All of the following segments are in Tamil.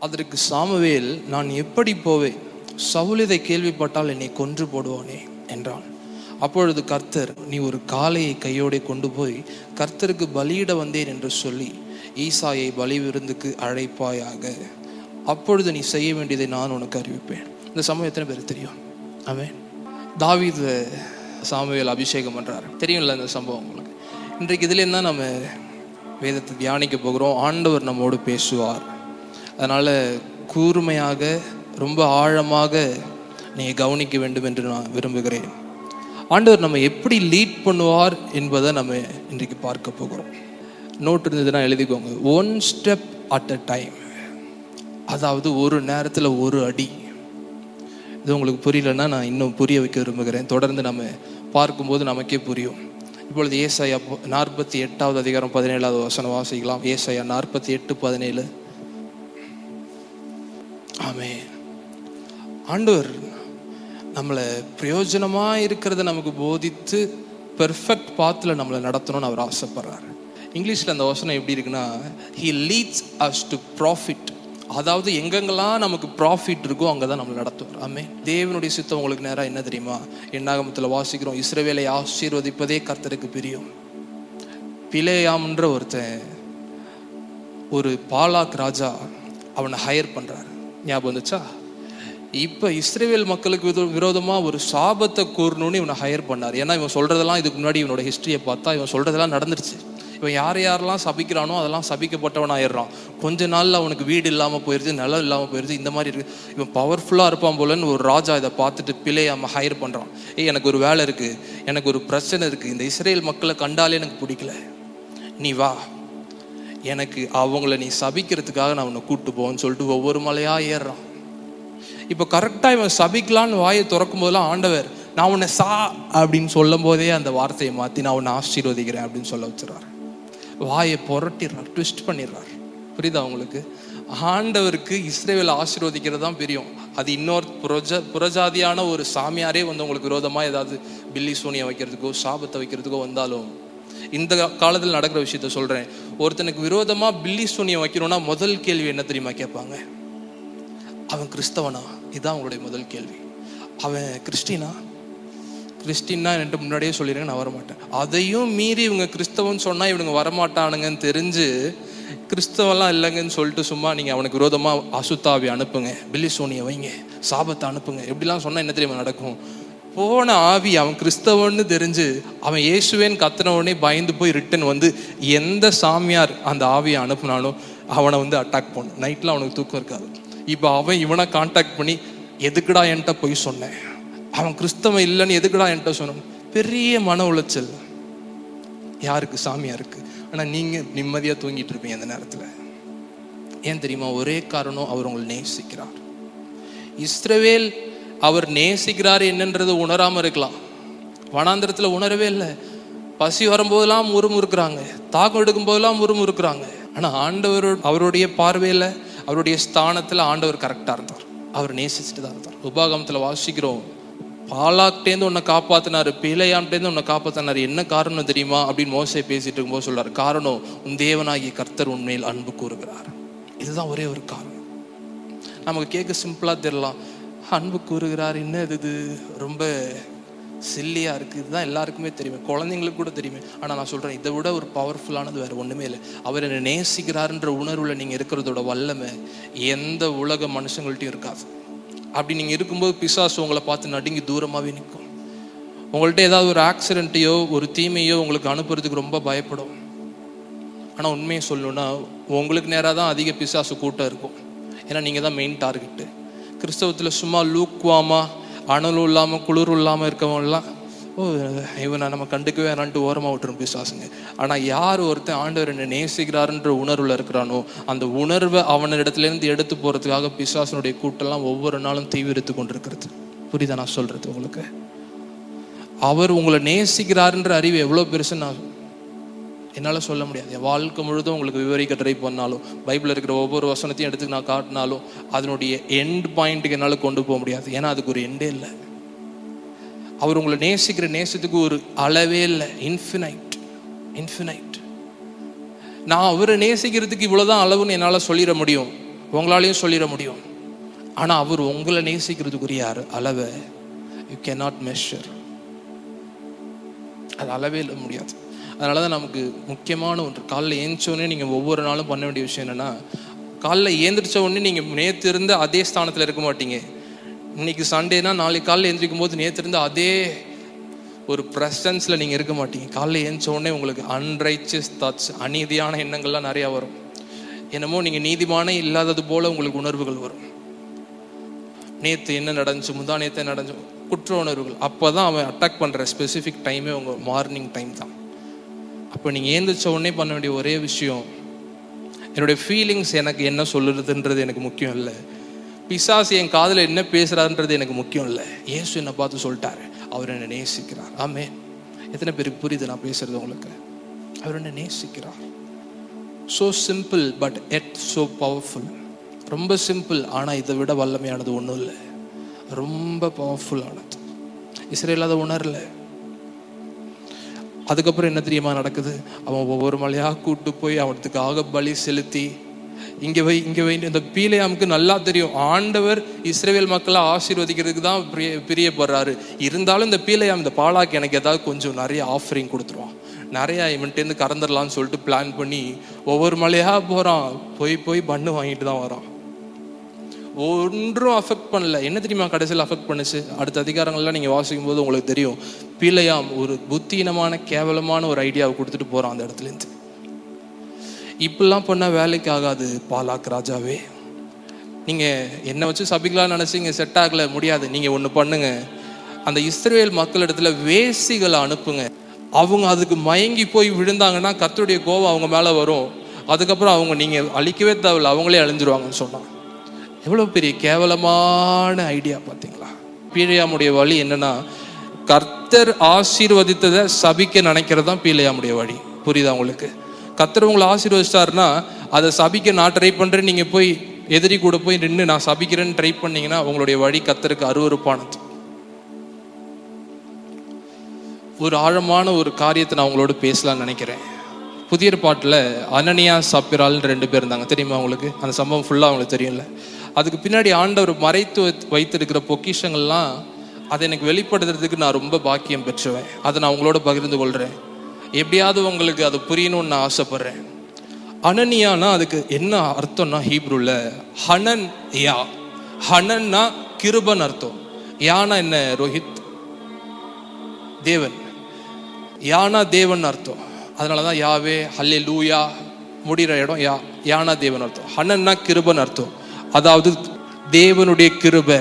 அதற்கு சாமுவேல், நான் எப்படி போவேன்? சவுல் இதை கேள்விப்பட்டால் என்னை கொன்று போடுவானே என்றான். அப்பொழுது கர்த்தர், நீ ஒரு காளையை கையோടെ கொண்டு போய் கர்த்தருக்கு பலியிட வந்தேன் என்று சொல்லி ஈசாயை பலி விருந்துக்கு அழைப்பாயாக. அப்பொழுது நீ செய்ய வேண்டியதை நான் உனக்கு அறிவிப்பேன். இந்த சம்பவம் எத்தனை பேர் தெரியும்? ஆமென். தாவீது சாமுவேல் அபிஷேகம் பண்றாரு, தெரியும்ல இந்த சம்பவம் உங்களுக்கு. இன்றைக்கு இதுல என்ன நம்ம வேதத்தை தியானிக்க போகிறோம். ஆண்டவர் நம்மோடு பேசுவார். அதனால கூர்மையாக ரொம்ப ஆழமாக நீங்க கவனிக்க வேண்டும் என்று நான் விரும்புகிறேன். ஆண்டவர் நம்ம எப்படி லீட் பண்ணுவார் என்பதை நம்ம இன்றைக்கு பார்க்க போகிறோம். நோட் இருந்ததுன்னா எழுதிக்கோங்க. 1 step at a time. அதாவது ஒரு நேரத்தில் ஒரு அடி. இது உங்களுக்கு புரியலன்னா நான் இன்னும் புரிய வைக்க விரும்புகிறேன். தொடர்ந்து நம்ம பார்க்கும்போது நமக்கே புரியும். இப்பொழுது ஏசாயா 48வது அதிகாரம் 17வது வசனம் வாசிக்கலாம். ஏசாயா 48:17. ஆமென். ஆண்டவர் நம்மளை பிரயோஜனமாக இருக்கிறத நமக்கு போதித்து பெர்ஃபெக்ட் பாத்தில் நம்மளை நடத்தணும்னு அவர் ஆசைப்படுறாரு. இங்கிலீஷில் அந்த வசனம் எப்படி இருக்குன்னா, he leads us to profit. அதாவது எங்கெங்கெல்லாம் நமக்கு ப்ராஃபிட் இருக்கோ அங்கே தான் நம்மளை நடத்துவார். ஆமென். தேவனுடைய சித்தம் உங்களுக்கு நேராக என்ன தெரியுமா? என்னாகமத்தில் வாசிக்கிறோம், இஸ்ரவேலை ஆசீர்வதிப்பதே கர்த்தருக்கு பிரியம். பிலேயாம்ன்ற ஒருத்தன், ஒரு பாலாக் ராஜா அவனை ஹையர் பண்ணுறாரு. ஞாபகம் வந்துச்சா? இப்போ இஸ்ரேல் மக்களுக்கு விரோதமாக ஒரு சாபத்தை கூறணும்னு இவனை ஹையர் பண்ணார். ஏன்னா இவன் சொல்கிறதெல்லாம், இதுக்கு முன்னாடி இவனோட ஹிஸ்ட்ரியை பார்த்தா இவன் சொல்கிறதெல்லாம் நடந்துருச்சு. இவன் யாரெல்லாம் சபிக்கிறானோ அதெல்லாம் சபிக்கப்பட்டவன் ஆயிடுறான். கொஞ்ச நாளில் அவனுக்கு வீடு இல்லாமல் போயிடுது, நிலம் இல்லாமல் போயிடுது. இந்த மாதிரி இருக்குது. இவன் பவர்ஃபுல்லாக இருப்பான் போலன்னு ஒரு ராஜா இதை பார்த்துட்டு பிலேயாம ஹையர் பண்ணுறான். எனக்கு ஒரு வேலை இருக்குது, எனக்கு ஒரு பிரச்சனை இருக்குது, இந்த இஸ்ரேல் மக்களை கண்டாலே எனக்கு பிடிக்கல, நீ வா, எனக்கு அவங்கள நீ சபிக்கிறதுக்காக நான் உன்னை கூப்பிட்டு போவேன்னு சொல்லிட்டு ஒவ்வொரு மலையாக ஏறுறான். இப்போ கரெக்டாக இவன் சபிக்கலான்னு வாயை திறக்கும் போதெல்லாம் ஆண்டவர், நான் உன்னை சா அப்படின்னு சொல்லும் போதே அந்த வார்த்தையை மாற்றி நான் உன்னை ஆசீர்வதிக்கிறேன் அப்படின்னு சொல்ல வச்சுறாரு. வாயை புரட்டிடுறார், ட்விஸ்ட் பண்ணிடுறார். புரியுதா உங்களுக்கு? ஆண்டவருக்கு இஸ்ரேவேலை ஆசீர்வதிக்கிறது தான் பிரியம். அது இன்னொரு புறஜாதியான ஒரு சாமியாரே வந்து உங்களுக்கு விரோதமாக ஏதாவது பில்லி சூனியம் வைக்கிறதுக்கோ சாபத்தை வைக்கிறதுக்கோ வந்தாலும், இந்த காலத்தில் நடக்கிற விஷயத்த சொல்கிறேன். ஒருத்தனுக்கு விரோதமாக பில்லி சூனியம் வைக்கணும்னா முதல் கேள்வி என்ன தெரியுமா கேட்பாங்க? அவன் கிறிஸ்தவனா? இதுதான் அவங்களுடைய முதல் கேள்வி. அவன் கிறிஸ்டினா என்கிட்ட முன்னாடியே சொல்லிடுங்க, நான் வரமாட்டேன். அதையும் மீறி இவங்க கிறிஸ்தவன் சொன்னால் இவனுங்க வரமாட்டானுங்கன்னு தெரிஞ்சு கிறிஸ்தவெல்லாம் இல்லைங்கன்னு சொல்லிட்டு சும்மா நீங்கள் அவனுக்கு விரோதமாக அசுத்தாவி அனுப்புங்க, பில்லி சோனியை வைங்க, சாபத்தை அனுப்புங்க, எப்படிலாம் சொன்னால் என்ன தெரியுமா நடக்கும்? போன ஆவி அவன் கிறிஸ்தவன்னு தெரிஞ்சு அவன் இயேசுவேன்னு கத்துனவனே பயந்து போய் ரிட்டன் வந்து எந்த சாமியார் அந்த ஆவியை அனுப்புனாலும் அவனை வந்து அட்டாக் பண்ணும். நைட்டில் அவனுக்கு தூக்கம் இருக்காது. இப்போ அவன் இவனை கான்டாக்ட் பண்ணி, எதுக்குடா என்கிட்ட போய் சொன்னேன், அவன் கிறிஸ்தவன் இல்லைன்னு எதுக்குடா என்கிட்ட சொன்ன? பெரிய மன உளைச்சல் யாருக்கு? சாமியாருக்கு. ஆனால் நீங்கள் நிம்மதியாக தூங்கிட்டு இருப்பீங்க அந்த நேரத்தில். ஏன் தெரியுமா? ஒரே காரணம், அவர் உங்களை நேசிக்கிறார். இஸ்ரவேல் அவர் நேசிக்கிறார் என்னன்றது உணராமல் இருக்கலாம். வனாந்திரத்தில் உணரவே இல்லை. பசி வரும்போதெல்லாம் முறுமுறுக்கிறாங்க, தாக்கம் எடுக்கும் போதெல்லாம் முறுமுறுக்கிறாங்க. ஆனால் அவருடைய பார்வையில், அவருடைய ஸ்தானத்தில் ஆண்டவர் கரெக்டாக இருந்தார். அவர் நேசிச்சுட்டு தான் இருந்தார். உபாகமத்தில் வாசிக்கிறோம், பாலாக்டேந்து உன்னை காப்பாத்தினாரு, பிலேயாம்டேந்து உன்னை காப்பாத்தினாரு. என்ன காரணம் தெரியுமா அப்படின்னு மோசே பேசிட்டு இருக்கும்போது சொல்றாரு, காரணம் உன் தேவனாகிய கர்த்தர் உண்மையில் அன்பு கூறுகிறார். இதுதான் ஒரே ஒரு காரணம். நமக்கு கேட்க சிம்பிளா தெரியலாம், அன்பு கூறுகிறார் என்ன இது ரொம்ப சில்லியா இருக்கு. இதுதான் எல்லாருக்குமே தெரியுமே, குழந்தைங்களுக்கு கூட தெரியுமே. ஆனா நான் சொல்றேன், இதை விட ஒரு பவர்ஃபுல்லானது வேற ஒண்ணுமே இல்லை. அவர் என்னை நேசிக்கிறாருன்ற உணர்வுல நீங்க இருக்கிறதோட வல்லமை எந்த உலக மனுஷங்கள்ட்டையும் இருக்காது. அப்படி நீங்கள் இருக்கும்போது பிசாசு உங்களை பார்த்து நடுங்கி தூரமாகவே நிற்கும். உங்கள்கிட்ட ஏதாவது ஒரு ஆக்சிடென்ட்டையோ ஒரு தீமையோ உங்களுக்கு அனுப்புறதுக்கு ரொம்ப பயப்படும். ஆனால் உண்மையை சொல்லணும்னா உங்களுக்கு நேராக தான் அதிக பிசாசு கூட்டம் இருக்கும். ஏன்னா நீங்கள் தான் மெயின் டார்கெட்டு. கிறிஸ்தவத்தில் சும்மா லூக்குவாமா, அனலும் இல்லாமல் குளிரும் இல்லாமல் இருக்கவங்கலாம், இவனை நம்ம கண்டுக்கவே வேணான்ட்டு ஓரமாக விட்டுரும் பிசாசுங்க. ஆனால் யார் ஒருத்தன் ஆண்டவர் என்னை நேசிக்கிறாருன்ற உணர்வில் இருக்கிறானோ, அந்த உணர்வை அவனிடத்துலேருந்து எடுத்து போகிறதுக்காக பிசாசனுடைய கூட்டெல்லாம் ஒவ்வொரு நாளும் தீவிரித்து கொண்டிருக்கிறது. புரியுதா நான் சொல்கிறது உங்களுக்கு? அவர் உங்களை நேசிக்கிறாருன்ற அறிவு எவ்வளோ பெருசுன்னு நான் என்னால் சொல்ல முடியாது. என் வாழ்க்கை முழுதும் உங்களுக்கு விவரிக்க ட்ரை பண்ணாலும், பைபிளில் இருக்கிற ஒவ்வொரு வசனத்தையும் எடுத்து நான் காட்டினாலும் அதனுடைய எண்ட் பாயிண்ட்டுக்கு என்னால் கொண்டு போக முடியாது. ஏன்னா அதுக்கு ஒரு எண்டே இல்லை. அவர் உங்களை நேசிக்கிற நேசத்துக்கு ஒரு அளவே இல்லை. இன்ஃபினைட். நான் அவரை நேசிக்கிறதுக்கு இவ்வளோதான் அளவுன்னு என்னால் சொல்லிட முடியும். உங்களாலையும் சொல்லிட முடியும். ஆனால் அவர் உங்களை நேசிக்கிறதுக்குரிய அளவை யூ கேனாட் மெஷர். அது அளவே இல்லை, முடியாது. அதனால தான் நமக்கு முக்கியமான ஒன்று, காலைல ஏந்திச்சோடனே நீங்கள் ஒவ்வொரு நாளும் பண்ண வேண்டிய விஷயம் என்னென்னா, காலைல ஏந்திரிச்ச உடனே நீங்கள் நேற்று இருந்து அதே ஸ்தானத்தில் இருக்க மாட்டீங்க. இன்னைக்கு சண்டேனா நாளைக்கு காலைல எழுந்திரிக்கும் போது நேற்று இருந்து அதே ஒரு ப்ரெசன்ஸில் நீங்கள் இருக்க மாட்டீங்க. காலைல ஏந்திச்ச உடனே உங்களுக்கு அன்ரைச்சஸ் தாட்ஸ், அநீதியான எண்ணங்கள்லாம் நிறையா வரும். என்னமோ நீங்கள் நீதிமானே இல்லாதது போல் உங்களுக்கு உணர்வுகள் வரும். நேற்று என்ன நடந்துச்சு, முந்தா நேற்று நடந்துச்சு, குற்ற உணர்வுகள். அப்போ தான் அவன் அட்டாக் பண்ணுற ஸ்பெசிஃபிக் டைமே உங்கள் மார்னிங் டைம் தான். அப்போ நீங்கள் ஏந்திரிச்ச உடனே பண்ண வேண்டிய ஒரே விஷயம், என்னுடைய ஃபீலிங்ஸ் எனக்கு என்ன சொல்லுறதுன்றது எனக்கு முக்கியம் இல்லை. பிசாசு என் காதில் என்ன பேசுகிறாருன்றது எனக்கு முக்கியம் இல்லை. இயேசு என்னை பார்த்து சொல்லிட்டாரு, அவர் என்னை நேசிக்கிறார். ஆமென். எத்தனை பேருக்கு புரியுது நான் பேசுறது உங்களுக்கு? அவர் என்னை நேசிக்கிறார். So simple but Ed so powerful. ரொம்ப சிம்பிள், ஆனால் இதை விட வல்லமையானது ஒன்றும் இல்லை. ரொம்ப பவர்ஃபுல்லானது. இஸ்ரேல் அதை உணரல. அதுக்கப்புறம் என்ன தெரியுமா நடக்குது? அவன் ஒவ்வொரு மலையாக கூட்டு போய் அவனுக்காக பலி செலுத்தி, இங்கே வை. இந்த பீலேயாமுக்கு நல்லா தெரியும், ஆண்டவர் இஸ்ரவேல் மக்களை ஆசீர்வதிக்கிறதுக்கு தான் பிரியப்படுறாரு. இருந்தாலும் இந்த பீலேயாம், இந்த பாலாக்கு எனக்கு ஏதாவது கொஞ்சம் நிறைய ஆஃபரிங் கொடுத்துருவான், நிறையா இவன்ட்டேருந்து கறந்துடலான்னு சொல்லிட்டு பிளான் பண்ணி ஒவ்வொரு மலையாக போகிறான். போய் பண்ணு வாங்கிட்டு தான் வரான். ஒன்றும் அஃபெக்ட் பண்ணல. என்ன தெரியுமா கடைசியில் அஃபெக்ட் பண்ணுச்சு? அடுத்த அதிகாரங்கள்லாம் நீங்கள் வாசிக்கும் போது உங்களுக்கு தெரியும். பீலேயாம் ஒரு புத்தீனமான கேவலமான ஒரு ஐடியாவை கொடுத்துட்டு போகிறான் அந்த இடத்துலேருந்து. இப்படிலாம் பண்ணால் வேலைக்கு ஆகாது பாலாக் ராஜாவே. நீங்கள் என்னை வச்சு சபிக்கலாம் நினச்சிங்க, செட் ஆகலை, முடியாது. நீங்கள் ஒன்று பண்ணுங்க, அந்த இஸ்ரவேல் மக்களிடத்துல வேசிகளை அனுப்புங்க. அவங்க அதுக்கு மயங்கி போய் விழுந்தாங்கன்னா கர்த்தருடைய கோபம் அவங்க மேலே வரும். அதுக்கப்புறம் அவங்க நீங்கள் அழிக்கவே தேவையில்லை, அவங்களே அழிஞ்சிருவாங்கன்னு சொன்னான். எவ்வளோ பெரிய கேவலமான ஐடியா பார்த்தீங்களா? பீலேயாமுடைய வழி என்னன்னா, கர்த்தர் ஆசீர்வதித்ததை சபிக்க நினைக்கிறது தான் பீலேயாமுடைய வழி. புரியுதா உங்களுக்கு? கர்த்தர் உங்களை ஆசீர்வதிச்சிட்டாருன்னா அதை சபிக்க நான் ட்ரை பண்ணுறேன், நீங்கள் போய் எதிரி கூட போய் நின்று நான் சபிக்கிறேன்னு ட்ரை பண்ணீங்கன்னா உங்களுடைய வழி கர்த்தருக்கு அருவருப்பானது. ஒரு ஆழமான ஒரு காரியத்தை நான் உங்களோட பேசலாம்னு நினைக்கிறேன். புதிய ஏற்பாட்டில் அனனியா சப்பிரால்னு 2 பேர் இருந்தாங்க, தெரியுமா உங்களுக்கு? அந்த சம்பவம் ஃபுல்லாக அவங்களுக்கு தெரியும்ல. அதுக்கு பின்னாடி ஆண்டவர் மறைத்து வைத்திருக்கிற பொக்கிஷங்கள்லாம் அதை எனக்கு வெளிப்படுத்துறதுக்கு நான் ரொம்ப பாக்கியம் பெற்றுவேன். அதை நான் உங்களோட பகிர்ந்து கொள்கிறேன். எப்படியாவது உங்களுக்கு அது புரியணும்னு நான் ஆசைப்படுறேன். அனனியானா அதுக்கு என்ன அர்த்தம்னா, ஹீப்ரூல ஹனன் யா. ஹனன்னா கிருபன் அர்த்தம். யானா என்ன ரோஹித்? தேவன். யானா தேவன் அர்த்தம். அதனால தான் யாவே ஹல்லேலூயா முடிகிற இடம் யானா தேவன் அர்த்தம். ஹனன்னா கிருபன் அர்த்தம். அதாவது தேவனுடைய கிருபை.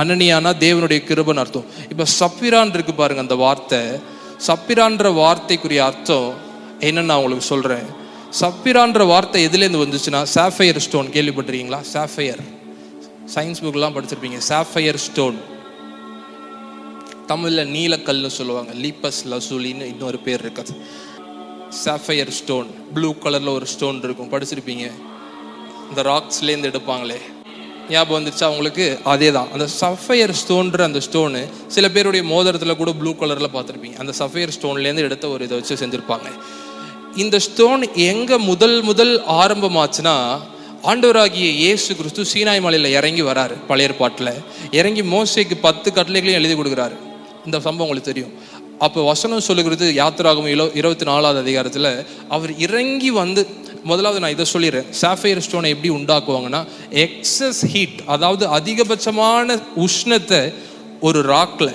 அனனியானா தேவனுடைய கிருபன் அர்த்தம். இப்போ சப்பிரான் இருக்கு பாருங்க, அந்த வார்த்தை, சப்பிரான்ற வார்த்தைக்குரிய அர்த்தம் என்னன்னு நான் உங்களுக்கு சொல்கிறேன். சப்பிரான்ற வார்த்தை எதுலேருந்து வந்துச்சுன்னா, சாஃபயர் ஸ்டோன் கேள்விப்பட்டிருக்கீங்களா? சாஃபயர் சயின்ஸ் புக்லாம் படிச்சிருப்பீங்க. சாஃபயர் ஸ்டோன் தமிழில் நீலக்கல்னு சொல்லுவாங்க. லீப்பஸ் லசூலின்னு இன்னொரு பேர் இருக்குது. சாஃபயர் ஸ்டோன், ப்ளூ கலரில் ஒரு ஸ்டோன் இருக்கும், படிச்சிருப்பீங்க. இந்த ராக்ஸ்லேருந்து எடுப்பாங்களே, ஞாபகம் வந்துருச்சா அவங்களுக்கு? அதே தான் அந்த சஃபயர் ஸ்டோன்ற அந்த ஸ்டோனு. சில பேருடைய மோதிரத்தில் கூட ப்ளூ கலரில் பார்த்துருப்பீங்க. அந்த சஃபயர் ஸ்டோன்லேருந்து எடுத்த ஒரு இதை வச்சு செஞ்சுருப்பாங்க. இந்த ஸ்டோன் எங்கே முதல் ஆரம்பமாச்சுன்னா, ஆண்டவராகிய இயேசு கிறிஸ்து சீனாய் மலையில் இறங்கி வராரு. பழைய ஏற்பாட்டில் இறங்கி மோசேக்கு 10 கட்டளைகளையும் எழுதி கொடுக்குறாரு. இந்த சம்பவம் உங்களுக்கு தெரியும். அப்போ வசனம் சொல்லுகிறது, யாத்திராகமம் 24வது அதிகாரத்தில் அவர் இறங்கி வந்து, முதலாவது நான் இதை சொல்லிடுறேன். சாஃபயர் ஸ்டோனை எப்படி உண்டாக்குவாங்கன்னா, எக்ஸஸ் ஹீட், அதாவது அதிகபட்சமான உஷ்ணத்தை ஒரு ராக்ல,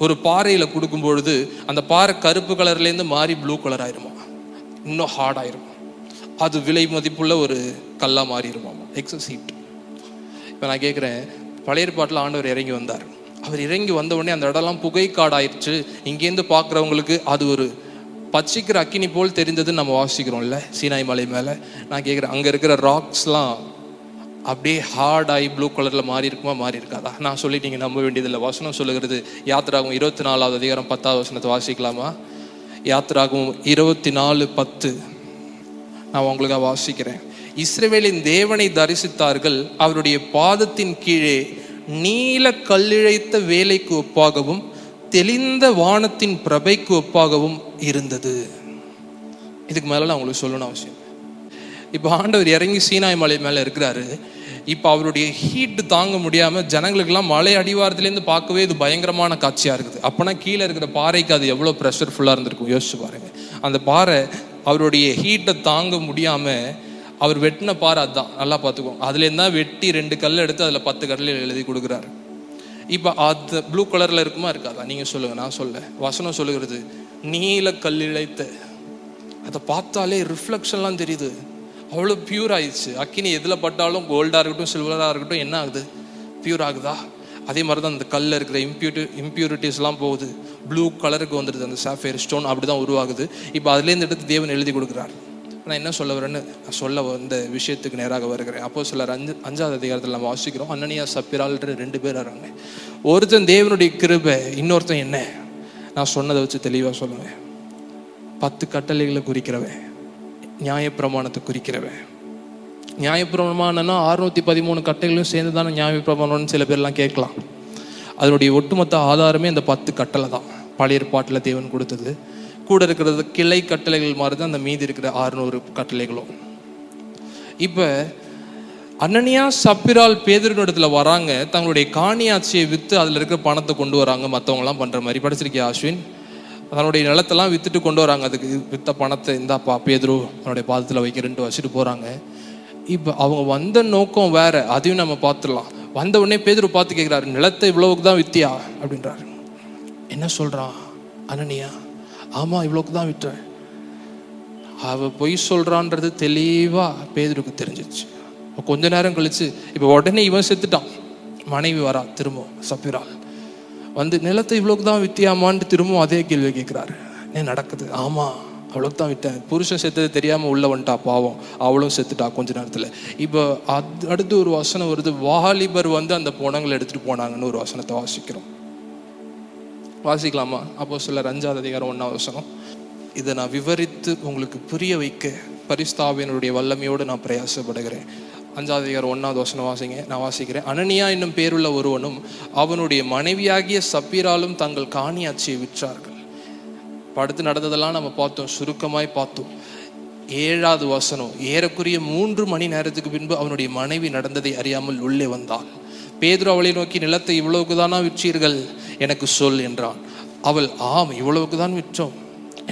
ஒரு பாறையில் கொடுக்கும் பொழுது அந்த பாறை கருப்பு கலர்லேருந்து மாறி ப்ளூ கலர் ஆயிருமா, இன்னும் ஹார்ட் ஆயிரும். அது விலை மதிப்புள்ள ஒரு கல்லாக மாறிடுமாமா, எக்ஸஸ் ஹீட். இப்போ நான் கேட்குறேன், பழைய ஏற்பாட்டில் ஆண்டவர் இறங்கி வந்தார். அவர் இறங்கி வந்த உடனே அந்த இடம்லாம் புகைக்காடாயிருச்சு. இங்கேருந்து பார்க்குறவங்களுக்கு அது ஒரு பச்சிக்கிற அக்கினி போல் தெரிந்ததுன்னு நம்ம வாசிக்கிறோம்ல சீனாய் மலை மேலே. நான் கேட்குறேன், அங்கே இருக்கிற ராக்ஸ்லாம் அப்படியே ஹார்டாகி ப்ளூ கலரில் மாறி இருக்குமா, மாறி இருக்காதா? நான் சொல்லிட்டீங்க, நம்ப வேண்டியதில்லை. வசனம் சொல்லுகிறது, யாத்திராகமம் 24வது அதிகாரம் 10வது வசனத்தை வாசிக்கலாமா? யாத்திராகமம் 24:10 நான் உங்களுக்காக வாசிக்கிறேன். இஸ்ரவேலின் தேவனை தரிசித்தார்கள், அவருடைய பாதத்தின் கீழே நீல கல்லிழைத்த வேலைக்கு ஒப்பாகவும் தெளிந்த வானத்தின் பிரபைக்கு ஒப்பாகவும் இருந்தது. இதுக்கு மேல நான் உங்களுக்கு சொல்லணும் அவசியம். இப்போ ஆண்டவர் இறங்கி சீனாய் மலை மேலே இருக்கிறாரு. இப்போ அவருடைய ஹீட் தாங்க முடியாமல் ஜனங்களுக்கெல்லாம் மலை அடிவாரத்துலேருந்து பார்க்கவே இது பயங்கரமான காட்சியாக இருக்குது. அப்போனா கீழே இருக்கிற பாறைக்கு அது எவ்வளோ ப்ரெஷர்ஃபுல்லாக இருந்திருக்கும் யோசிச்சு பாருங்க. அந்த பாறை அவருடைய ஹீட்டை தாங்க முடியாமல் அவர் வெட்டின பாறை அதுதான், நல்லா பார்த்துக்கோங்க. அதுலேருந்து தான் வெட்டி 2 கல் எடுத்து அதில் 10 கல்லில் எழுதி கொடுக்குறாரு. இப்போ அது ப்ளூ கலரில் இருக்குமா இருக்காதா? நீங்கள் சொல்லுங்கள், நான் சொல்ல. வசனம் சொல்லுகிறது நீல கல்லிழைத்த. அதை பார்த்தாலே ரிஃப்ளெக்ஷன்லாம் தெரியுது, அவ்வளோ பியூர் ஆயிடுச்சு. அக்கினி எதில் பட்டாலும் கோல்டாக இருக்கட்டும் சில்வராக இருக்கட்டும் என்ன ஆகுது? பியூர் ஆகுதா? அதே மாதிரி தான் அந்த கல்லில் இருக்கிற இம்ப்யூரிட்டிஸ்லாம் போகுது, ப்ளூ கலருக்கு வந்துடுது. அந்த சாஃபயர் ஸ்டோன் அப்படி தான் உருவாகுது. இப்போ அதுலேருந்து எடுத்து தேவன் எழுதி கொடுக்குறார். நான் என்ன சொல்ல வரேன்னு சொல்ல வந்த விஷயத்துக்கு நேராக வருகிறேன். அப்போஸ்தலர் 5ஆவது அதிகாரத்தில் நம்ம வாசிக்கிறோம், அனனியா சப்பிரால்ன்ற 2 பேர் வராங்க. ஒருத்தன் தேவனுடைய கிருபை, இன்னொருத்தன் என்ன? நான் சொன்னதை வச்சு தெளிவாக சொல்லுவேன். 10 கட்டளைகளை குறிக்கிறவன், நியாயப்பிரமாணத்தை குறிக்கிறவன். நியாயப்பிரமாணம்னா 613 கட்டளைகளும் சேர்ந்து தானே நியாயப்பிரமாணம்னு சில பேர்லாம் கேட்கலாம். அதனுடைய ஒட்டுமொத்த ஆதாரமே இந்த 10 கட்டளை தான். பழைய ஏற்பாட்டில் தேவன் கொடுத்தது. கூட இருக்கிறது கிளை கட்டளைகள் மாதிரி தான் அந்த மீதி இருக்கிற 600 கட்டளைகளும். இப்போ அனனியா சப்பிரால் பேதுருவினிடத்துல வராங்க, தங்களுடைய காணியாட்சியை விற்று அதில் இருக்கிற பணத்தை கொண்டு வராங்க. மற்றவங்களாம் பண்ணுற மாதிரி படிச்சிருக்கியா அஸ்வின்? தன்னுடைய நிலத்தெல்லாம் விற்றுட்டு கொண்டு வராங்க. அதுக்கு விற்ற பணத்தை இந்தாப்பா பேதுரு அவனுடைய பாதத்தில் வைக்கிறேன்ட்டு வச்சுட்டு போகிறாங்க. இப்போ அவங்க வந்த நோக்கம் வேற, அதையும் நம்ம பார்த்துடலாம். வந்த உடனே பேதுரு பார்த்து கேட்குறாரு, நிலத்தை இவ்வளவுக்கு தான் வித்தியா அப்படின்றாரு. என்ன சொல்கிறான் அனனியா? ஆமாம், இவ்வளோக்கு தான் விட்டேன். அவ பொய் சொல்கிறான்றது தெளிவாக பேதுருக்கு தெரிஞ்சிச்சு. கொஞ்ச நேரம் கழிச்சு இப்போ உடனே இவன் செத்துட்டான். மனைவி வரா திரும்ப சப்பிரால் வந்து, நிலத்தை இவ்வளோக்கு தான் வித்தியாமான்ட்டு திரும்பவும் அதே கேள்வி கேட்குறாரு. என்ன நடக்குது? ஆமாம், அவ்வளோக்கு தான் விட்டேன். புருஷன் செத்தது தெரியாமல் உள்ள வந்துட்டா, பாவம் அவளும் செத்துட்டா கொஞ்ச நேரத்தில். இப்போ அடுத்து ஒரு வசனம் வருது, வாலிபர் வந்து அந்த பணங்களை எடுத்துகிட்டு போனாங்கன்னு ஒரு வசனத்தை வாசிக்கிறோம். வாசிக்கலாமா? அப்போஸ்தலர் 5ஆவது அதிகாரம் 1ஆவது வசனம். இதை நான் விவரித்து உங்களுக்கு புரிய வைக்க பரிசுத்தாவியினுடைய வல்லமையோடு நான் பிரயாசப்படுகிறேன். 5ஆவது அதிகாரம் 1ஆவது வசனம் வாசிங்க, நான் வாசிக்கிறேன். அனனியா என்னும் பேருள்ள ஒருவனும் அவனுடைய மனைவியாகிய சப்பீராலும் தங்கள் காணியாட்சியை விற்றார்கள். அடுத்து நடந்ததெல்லாம் நம்ம பார்த்தோம், சுருக்கமாய் பார்த்தோம். 7ஆவது வசனம், ஏறக்குறைய 3 மணி நேரத்துக்கு பின்பு அவனுடைய மனைவி நடந்ததை அறியாமல் உள்ளே வந்தாள். பேதுரு அவளை நோக்கி, நிலத்தை இவ்வளவுக்கு தானா விற்றீர்கள், எனக்கு சொல் என்றான். அவள், ஆம், இவ்வளவுக்கு தான் விற்றோம்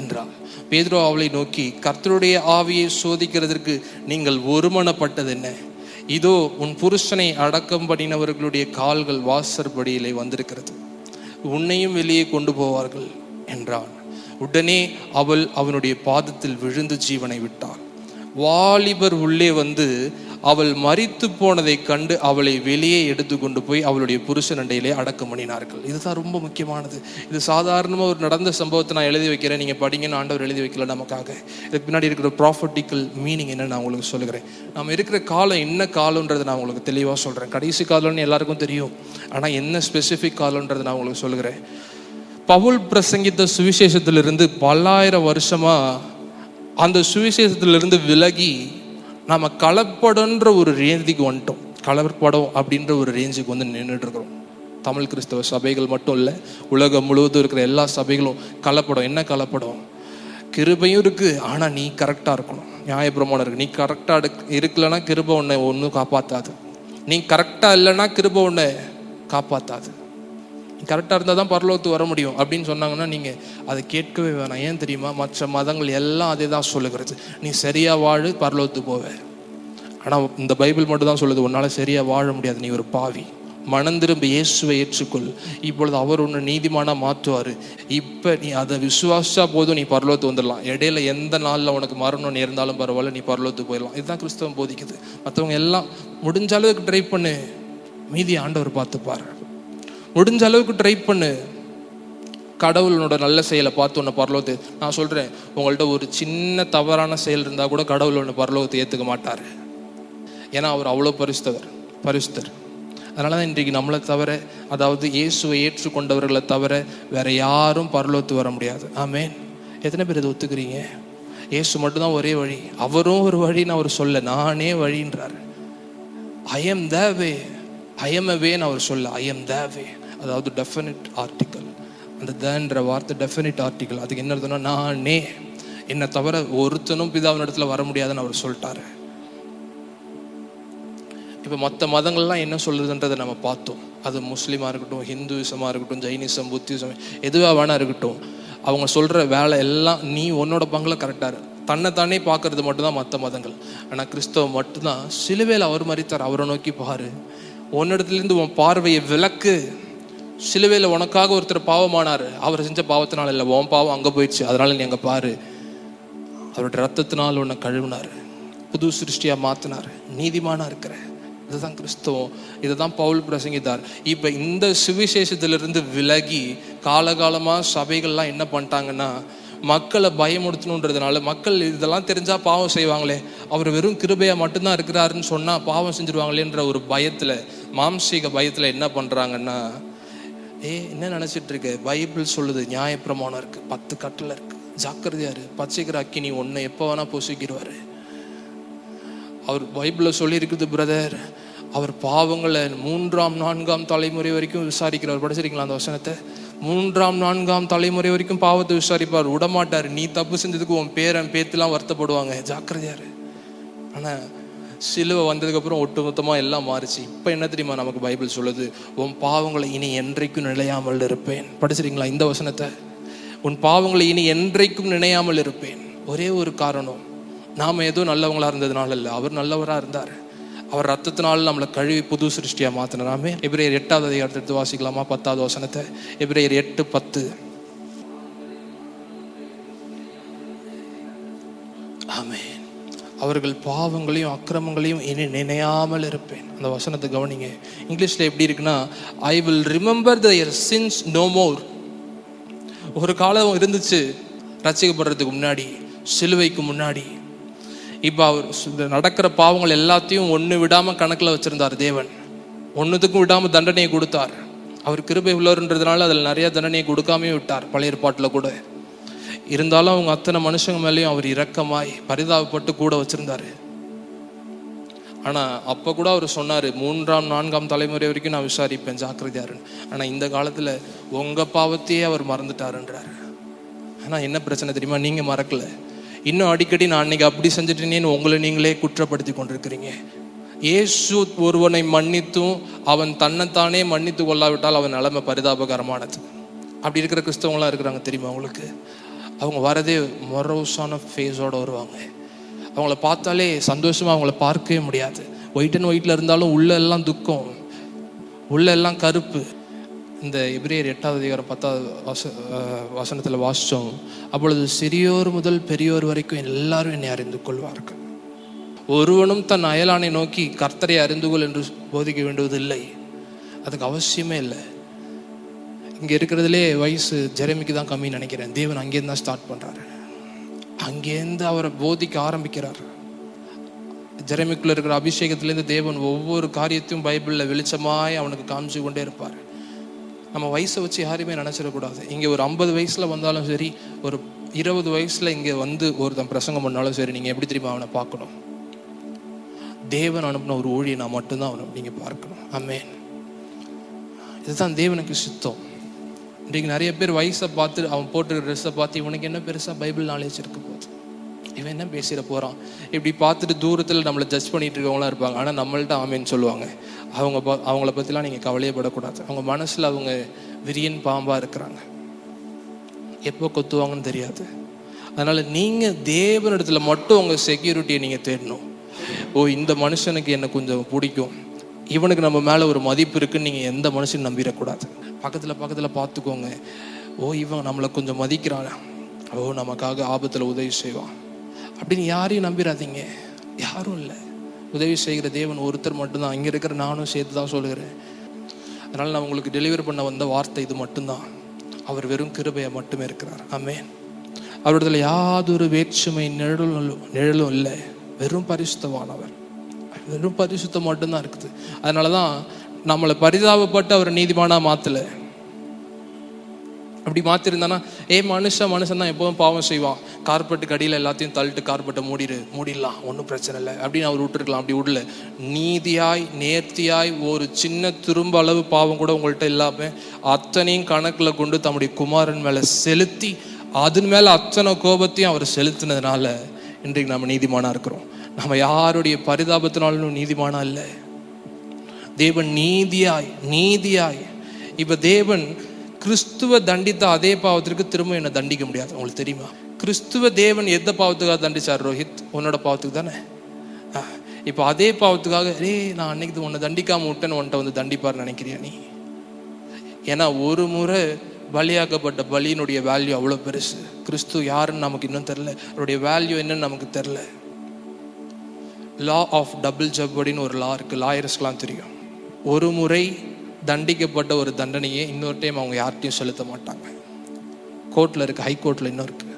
என்றாள். பேதுரு அவளை நோக்கி, கர்த்தருடைய ஆவியை சோதிக்கிறதற்கு நீங்கள் ஒருமனப்பட்டது என்ன? இதோ உன் புருஷனை அடக்கம் பண்ணினவர்களுடைய கால்கள் வாசற்படியிலே வந்திருக்கிறது, உன்னையும் வெளியே கொண்டு போவார்கள் என்றான். உடனே அவள் அவனுடைய பாதத்தில் விழுந்து ஜீவனை விட்டாள். வாலிபர் உள்ளே வந்து அவள் மரித்து போனதை கண்டு அவளை வெளியே எடுத்து கொண்டு போய் அவளுடைய புருஷன் அண்டையிலே அடக்கம் பண்ணினார்கள். இதுதான் ரொம்ப முக்கியமானது. இது சாதாரணமாக ஒரு நடந்த சம்பவத்தை நான் எழுதி வைக்கிறேன், நீங்கள் படிங்கன்னு ஆண்டவர் எழுதி வைக்கல நமக்காக. இதுக்கு பின்னாடி இருக்கிற ப்ராஃபட்டிக்கல் மீனிங் என்ன நான் உங்களுக்கு சொல்லுகிறேன். நம்ம இருக்கிற காலம் என்ன காலன்றதை நான் உங்களுக்கு தெளிவாக சொல்கிறேன். கடைசி காலம்னு எல்லாருக்கும் தெரியும், ஆனால் என்ன ஸ்பெசிஃபிக் காலன்றதை நான் உங்களுக்கு சொல்லுகிறேன். பவுல் பிரசங்கித்த சுவிசேஷத்திலிருந்து பல்லாயிரம் வருஷமாக அந்த சுவிசேஷத்திலிருந்து விலகி நம்ம கலப்படன்ற ஒரு ரேஞ்சுக்கு வந்துட்டோம். கலப்படம் அப்படின்ற ஒரு ரேஞ்சுக்கு வந்து நின்றுட்டு இருக்கிறோம். தமிழ் கிறிஸ்தவ சபைகள் மட்டும் இல்லை, உலகம் முழுவதும் இருக்கிற எல்லா சபைகளும் கலப்படம். என்ன கலப்படம்? கிருபையும் இருக்குது, ஆனால் நீ கரெக்டாக இருக்கணும். நியாயப்பிரமாணம் இருக்குது, நீ கரெக்டாக இருக்கலைன்னா கிருபை ஒன்றை ஒன்றும் காப்பாற்றாது. நீ கரெக்டாக இல்லைன்னா கிருபை ஒன்றை காப்பாற்றாது. கரெக்டாக இருந்தால் தான் பரலோகத்துக்கு வர முடியும் அப்படின்னு சொன்னாங்கன்னா நீங்கள் அதை கேட்கவே வேணாம். ஏன் தெரியுமா? மற்ற மதங்கள் எல்லாம் அதே தான் சொல்லுகிறது, நீ சரியாக வாழு பரலோகத்துக்கு போவே. ஆனால் இந்த பைபிள் மட்டும் தான் சொல்லுது, உன்னால் சரியாக வாழ முடியாது, நீ ஒரு பாவி. மனம் திரும்ப இயேசுவை ஏற்றுக்கொள், இப்பொழுது அவர் ஒன்று நீதிமானாக மாற்றுவார். இப்போ நீ அதை விசுவாசா போதும், நீ பரலோகத்துக்கு வந்துடலாம். இடையில எந்த நாளில் உனக்கு மரணம் இருந்தாலும் பரவாயில்ல, நீ பரலோகத்துக்கு போயிடலாம். இதுதான் கிறிஸ்தவம் போதிக்குது. மற்றவங்க எல்லாம் முடிஞ்ச அளவுக்கு ட்ரை பண்ணு, மீதி ஆண்டவர் பார்த்துப்பார். முடிஞ்ச அளவுக்கு ட்ரை பண்ணு, கடவுளோட நல்ல செயலை பார்த்து ஒன்று பரலோகத்தை. நான் சொல்கிறேன், உங்கள்கிட்ட ஒரு சின்ன தவறான செயல் இருந்தால் கூட கடவுள் ஒன்று பரலோகத்தை ஏற்றுக்க மாட்டார். ஏன்னா அவர் அவ்வளோ பரிசுத்தர். அதனால தான் இன்றைக்கு நம்மளை தவிர, அதாவது இயேசுவை ஏற்றுக்கொண்டவர்களை தவிர வேற யாரும் பரலோகத்துக்கு வர முடியாது. ஆமேன். எத்தனை பேர் இதை ஒத்துக்கிறீங்க? இயேசு மட்டும்தான் ஒரே வழி. அவரும் ஒரு வழின்னு அவர் சொல்ல, நானே வழின்றார். I am the way, I am a வேன்னு அவர் சொல்ல, ஐ எம் த வே. அதாவது டெஃபினிட் ஆர்டிக்கல். அந்த தன்ற வார்த்தை டெஃபினிட் ஆர்டிக்கல். அதுக்கு என்ன அர்த்தம்னா, நானே, என்னை தவிர ஒருத்தனும் பிதாவின் இடத்துல வர முடியாதுன்னு அவர் சொல்லிட்டாரு. இப்போ மற்ற மதங்கள்லாம் என்ன சொல்லுதுன்றதை நம்ம பார்த்தோம். அது முஸ்லீமாக இருக்கட்டும், ஹிந்துவிசமாக இருக்கட்டும், ஜெயினிசம், புத்திசம், எதுவாக வேணா இருக்கட்டும், அவங்க சொல்கிற வேலை எல்லாம் நீ உன்னோட பங்கில் கரெக்டாக இரு. தன்னைத்தானே பார்க்கறது மட்டும்தான் மற்ற மதங்கள். ஆனால் கிறிஸ்தவம் மட்டும்தான் சிலுவையில் அவர் மரித்தார், அவரை நோக்கி பாரு, உன்னிடத்துலேருந்து உன் பார்வையை விலக்கு. சிலுவையில் உனக்காக ஒருத்தர் பாவமானார், அவர் செஞ்ச பாவத்தினால இல்லை, உன் பாவம் அங்கே போயிடுச்சு, அதனால நீ அங்கே பாரு. அவருடைய ரத்தத்தினால் உன்னை கழுவினார், புது சிருஷ்டியாக மாற்றினார், நீதிமானா இருக்கிற. இதுதான் கிறிஸ்தவம், இதை தான் பவுல் பிரசங்கித்தார். இப்போ இந்த சுவிசேஷத்திலிருந்து விலகி காலகாலமாக சபைகள்லாம் என்ன பண்ணிட்டாங்கன்னா, மக்களை பயமுடுத்தணுன்றதுனால, மக்கள் இதெல்லாம் தெரிஞ்சா பாவம் செய்வாங்களே, அவர் வெறும் கிருபையா மட்டும்தான் இருக்கிறாருன்னு சொன்னா பாவம் செஞ்சிருவாங்களேன்ற ஒரு பயத்துல, மாம்சீக பயத்துல என்ன பண்றாங்கன்னா, என்ன நினைச்சிட்டு இருக்கு, பைபிள் சொல்லுது நியாயப்பிரமாணம் இருக்கு, 10 கட்டளை இருக்கு, ஜாக்கிரதையாரு, பச்சைக்கிற அக்கினி ஒன்னை எப்போ வேணா பொசுக்கிடுவாரு. அவர் பைபிளில் சொல்லியிருக்குது பிரதர், அவர் பாவங்களை 3ஆம் 4ஆம் தலைமுறை வரைக்கும் விசாரிக்கிறார். படிச்சிருக்கீங்களா அந்த வசனத்தை? 3ஆம் 4ஆம் தலைமுறை வரைக்கும் பாவத்தை விசாரிப்பார், விடமாட்டார். நீ தப்பு செஞ்சதுக்கு உன் பேரன் பேத்துலாம் வருத்தப்படுவாங்க, ஜாக்கிரதையாரு. ஆனால் சிலுவை வந்ததுக்கப்புறம் ஒட்டுமொத்தமாக எல்லாம் மாறிச்சு. இப்போ என்ன தெரியுமா நமக்கு பைபிள் சொல்லுது, உன் பாவங்களை இனி என்றைக்கும் நினையாமல் இருப்பேன். படிச்சிருக்கீங்களா இந்த வசனத்தை? உன் பாவங்களை இனி என்றைக்கும் நினையாமல் இருப்பேன். ஒரே ஒரு காரணம், நாம் ஏதோ நல்லவங்களா இருந்ததுனால இல்லை, அவர் நல்லவராக இருந்தார். அவர் ரத்தத்தினால் நம்மளை கழுவி புது சிருஷ்டியா மாத்தினாமே. எபிரேயர் 8ஆவது அதிகாரத்தை எடுத்து வாசிக்கலாமா? 10ஆவது வசனத்தை. எபிரேயர் 8:10. ஆமென். அவர்கள் பாவங்களையும் அக்கிரமங்களையும் இனி நினையாமல் இருப்பேன். அந்த வசனத்தை கவனிங்க. இங்கிலீஷ்ல எப்படி இருக்குன்னா, I will remember their sins no more. ஒரு காலம் இருந்துச்சு ரட்சிக்கப்படுறதுக்கு முன்னாடி, சிலுவைக்கு முன்னாடி. இப்போ அவர் நடக்கிற பாவங்கள் எல்லாத்தையும் ஒன்று விடாமல் கணக்கில் வச்சுருந்தார் தேவன். ஒன்றுத்துக்கும் விடாமல் தண்டனையை கொடுத்தார். அவர் கிருபை உள்ளவர்ன்றதுனால அதில் நிறைய தண்டனையை கொடுக்காமே விட்டார், பழைய ஏற்பாட்டில் கூட. இருந்தாலும் அவங்க அத்தனை மனுஷங்க மேலேயும் அவர் இரக்கமாய் பரிதாபப்பட்டு கூட வச்சுருந்தார். ஆனால் அப்போ கூட அவர் சொன்னார், 3ஆம் 4ஆம் தலைமுறை வரைக்கும் நான் விசாரிப்பேன், ஜாக்கிரதையாருன்னு. ஆனால் இந்த காலத்தில் உங்கள் பாவத்தையே அவர் மறந்துட்டாருன்றார். ஆனால் என்ன பிரச்சனை தெரியுமா, நீங்கள் மறக்கலை. இன்னும் அடிக்கடி நான் அன்னைக்கு அப்படி செஞ்சுட்டேனேன்னு உங்களை நீங்களே குற்றப்படுத்தி கொண்டிருக்கிறீங்க. இயேசு ஒருவனை மன்னித்தும் அவன் தன்னைத்தானே மன்னித்து கொள்ளாவிட்டால் அவன் நிலைமை பரிதாபகரமானது. அப்படி இருக்கிற கிறிஸ்தவங்களாம் இருக்கிறாங்க தெரியுமா உங்களுக்கு? அவங்க வரதே மொரோஸான ஃபேஸோடு வருவாங்க. அவங்கள பார்த்தாலே சந்தோஷமாக அவங்கள பார்க்கவே முடியாது. ஒயிட் அண்ட் ஒயிட்டில் இருந்தாலும் உள்ள எல்லாம் துக்கம், உள்ள எல்லாம் கருப்பு. இந்த எபிரேயர் 8ஆவது அதிகாரம் 10ஆவது வசனத்தில் வாசித்தோம், அப்பொழுது சிறியோர் முதல் பெரியோர் வரைக்கும் எல்லாரும் என்னை அறிந்து கொள்வார்கள். ஒருவனும் தன் அயலானை நோக்கி கர்த்தரை அறிந்து கொள் என்று போதிக்க வேண்டுவதில்லை, அதுக்கு அவசியமே இல்லை. இங்கே இருக்கிறதுலே வயசு ஜெரமிக்கு தான் கம்மின்னு நினைக்கிறேன். தேவன் அங்கேருந்து தான் ஸ்டார்ட் பண்ணுறாரு, அங்கேருந்து அவரை போதிக்க ஆரம்பிக்கிறார். ஜெரமிக்குள்ள இருக்கிற அபிஷேகத்திலேருந்து தேவன் ஒவ்வொரு காரியத்தையும் பைபிளில் வெளிச்சமாய் அவனுக்கு காமிச்சு கொண்டே இருப்பார். நம்ம வயசை வச்சு யாரையுமே நினச்சிடக்கூடாது. இங்கே ஒரு 50 வயசில் வந்தாலும் சரி, ஒரு 20 வயசில் இங்கே வந்து ஒருத்தன் பிரசங்கம் பண்ணாலும் சரி, நீங்கள் எப்படி தெரியுமா அவனை பார்க்கணும்? தேவன் அனுப்பின ஒரு ஊழியனா மட்டும்தான் அவனை நீங்கள் பார்க்கணும். ஆமென். இதுதான் தேவனுக்கு சித்தம். இன்றைக்கு நிறைய பேர் வயசை பார்த்து, அவன் போட்டுக்கிற ட்ரெஸ்ஸை பார்த்து, இவனுக்கு என்ன பெருசாக பைபிள் நாலேஜ் இருக்க போகுது, இவன் என்ன பேசிட போகிறான், இப்படி பார்த்துட்டு தூரத்தில் நம்மளை ஜட்ஜ் பண்ணிட்டு இருக்கவங்களாம் இருப்பாங்க. ஆனால் நம்மள்ட்ட ஆமேன்னு சொல்லுவாங்க. அவங்கள பற்றிலாம் நீங்கள் கவலையப்படக்கூடாது. அவங்க மனசில் அவங்க விரியன் பாம்பாக இருக்கிறாங்க, எப்போ கொத்துவாங்கன்னு தெரியாது. அதனால் நீங்கள் தேவனிடத்துல மட்டும் உங்கள் செக்யூரிட்டியை நீங்கள் தேடணும். இந்த மனுஷனுக்கு என்ன கொஞ்சம் பிடிக்கும், இவனுக்கு நம்ம மேலே ஒரு மதிப்பு இருக்குன்னு நீங்கள் எந்த மனுஷனும் நம்பிடக்கூடாது. பக்கத்தில் பார்த்துக்கோங்க, இவன் நம்மளை கொஞ்சம் மதிக்கிறான், நமக்காக ஆபத்தில் உதவி செய்வான் அப்படின்னு யாரையும் நம்பிடாதீங்க. யாரும் இல்லை, உதவி செய்கிற தேவன் ஒருத்தர் மட்டும்தான். இங்கே இருக்கிற நானும் சேர்த்து தான் சொல்லுகிறேன். அதனால் நான் உங்களுக்கு டெலிவரி பண்ண வந்த வார்த்தை இது மட்டும்தான். அவர் வெறும் கிருபையை மட்டுமே இருக்கிறார். ஆமென். அவரிடத்துல யாதொரு வேற்றுமை நிழலும் இல்லை. வெறும் பரிசுத்தமானவர், வெறும் பரிசுத்தம் மட்டும்தான் இருக்குது. அதனால தான் நம்மளை பரிதாபப்பட்டு அவர் நீதிமானா மாற்றலை. அப்படி மாற்றிருந்தானா, மனுஷன் தான் எப்போதும் பாவம் செய்வான், கார்பெட்டுக்கு அடியில் எல்லாத்தையும் தள்ளிட்டு கார்பெட்டை மூடிடலாம், ஒன்றும் பிரச்சனை இல்லை அப்படின்னு அவர் விட்டுருக்கலாம். அப்படி விடல. நீதியாய் நேர்த்தியாய் ஒரு சின்ன திரும்ப அளவு பாவம் கூட உங்கள்கிட்ட இல்லாமல் அத்தனையும் கணக்கில் கொண்டு தம்முடைய குமாரன் மேலே செலுத்தி, அதன் மேலே அத்தனை கோபத்தையும் அவர் செலுத்தினதுனால இன்றைக்கு நம்ம நீதிமானா இருக்கிறோம். நம்ம யாருடைய பரிதாபத்தினாலும் நீதிமானா இல்லை. தேவன் நீதியாய் இப்ப தேவன் கிறிஸ்துவ தண்டித்த அதே பாவத்திற்கு திரும்ப என்ன தண்டிக்க முடியாது. உங்களுக்கு தெரியுமா? கிறிஸ்துவ தேவன் எந்த பாவத்துக்காக தண்டிச்சார் ரோஹித்? உன்னோட பாவத்துக்கு தானே. இப்போ அதே பாவத்துக்காக நான் அன்னைக்கு உன்னை தண்டிக்காம விட்டேன்னு உன்ட்ட வந்து தண்டிப்பார் நினைக்கிறியா நீ? ஏன்னா ஒரு முறை பலியாக்கப்பட்ட பலியினுடைய வேல்யூ அவ்வளோ பெருசு. கிறிஸ்து யாருன்னு நமக்கு இன்னும் தெரில, அவருடைய வேல்யூ என்னன்னு நமக்கு தெரில. லா ஆஃப் டபுள் ஜப்படின்னு ஒரு லா இருக்கு, லாயர்ஸ்க்கெலாம் தெரியும். ஒரு முறை தண்டிக்கப்பட்ட ஒரு தண்டனையை இன்னொரு டைம் அவங்க யார்கிட்டையும் செலுத்த மாட்டாங்க. கோர்ட்டில் இருக்கு, ஹை கோர்ட்டில் இன்னும் இருக்கு.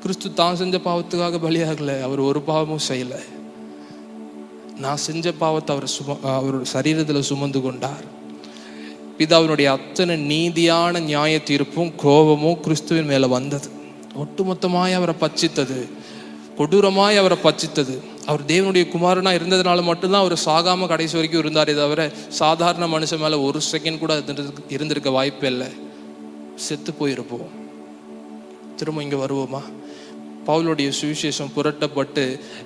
கிறிஸ்து தான் செஞ்ச பாவத்துக்காக பலியாகலை, அவர் ஒரு பாவமும் செய்யலை. நான் செஞ்ச பாவத்தை அவர் சரீரத்தில் சுமந்து கொண்டார். பிதாவினுடைய அத்தனை நீதியான நியாய தீர்ப்பும் கோபமும் கிறிஸ்துவின் மேலே வந்தது. ஒட்டுமொத்தமாய் அவரை பட்சித்தது, கொடூரமாய் அவரை பட்சித்தது. அவர் தேவனுடைய குமாரனா இருந்ததுனால மட்டும்தான் அவர் சாகாம கடைசி வரைக்கும் இருந்தாரே தவிர சாதாரண மனுஷன் மேலே ஒரு செகண்ட் கூட இருந்திருக்க வாய்ப்பே இல்லை. செத்து போயிருப்போம். திரும்ப இங்கே வருவோமா? பவுலுடைய சுவிசேஷம் புரட்டப்பட்டு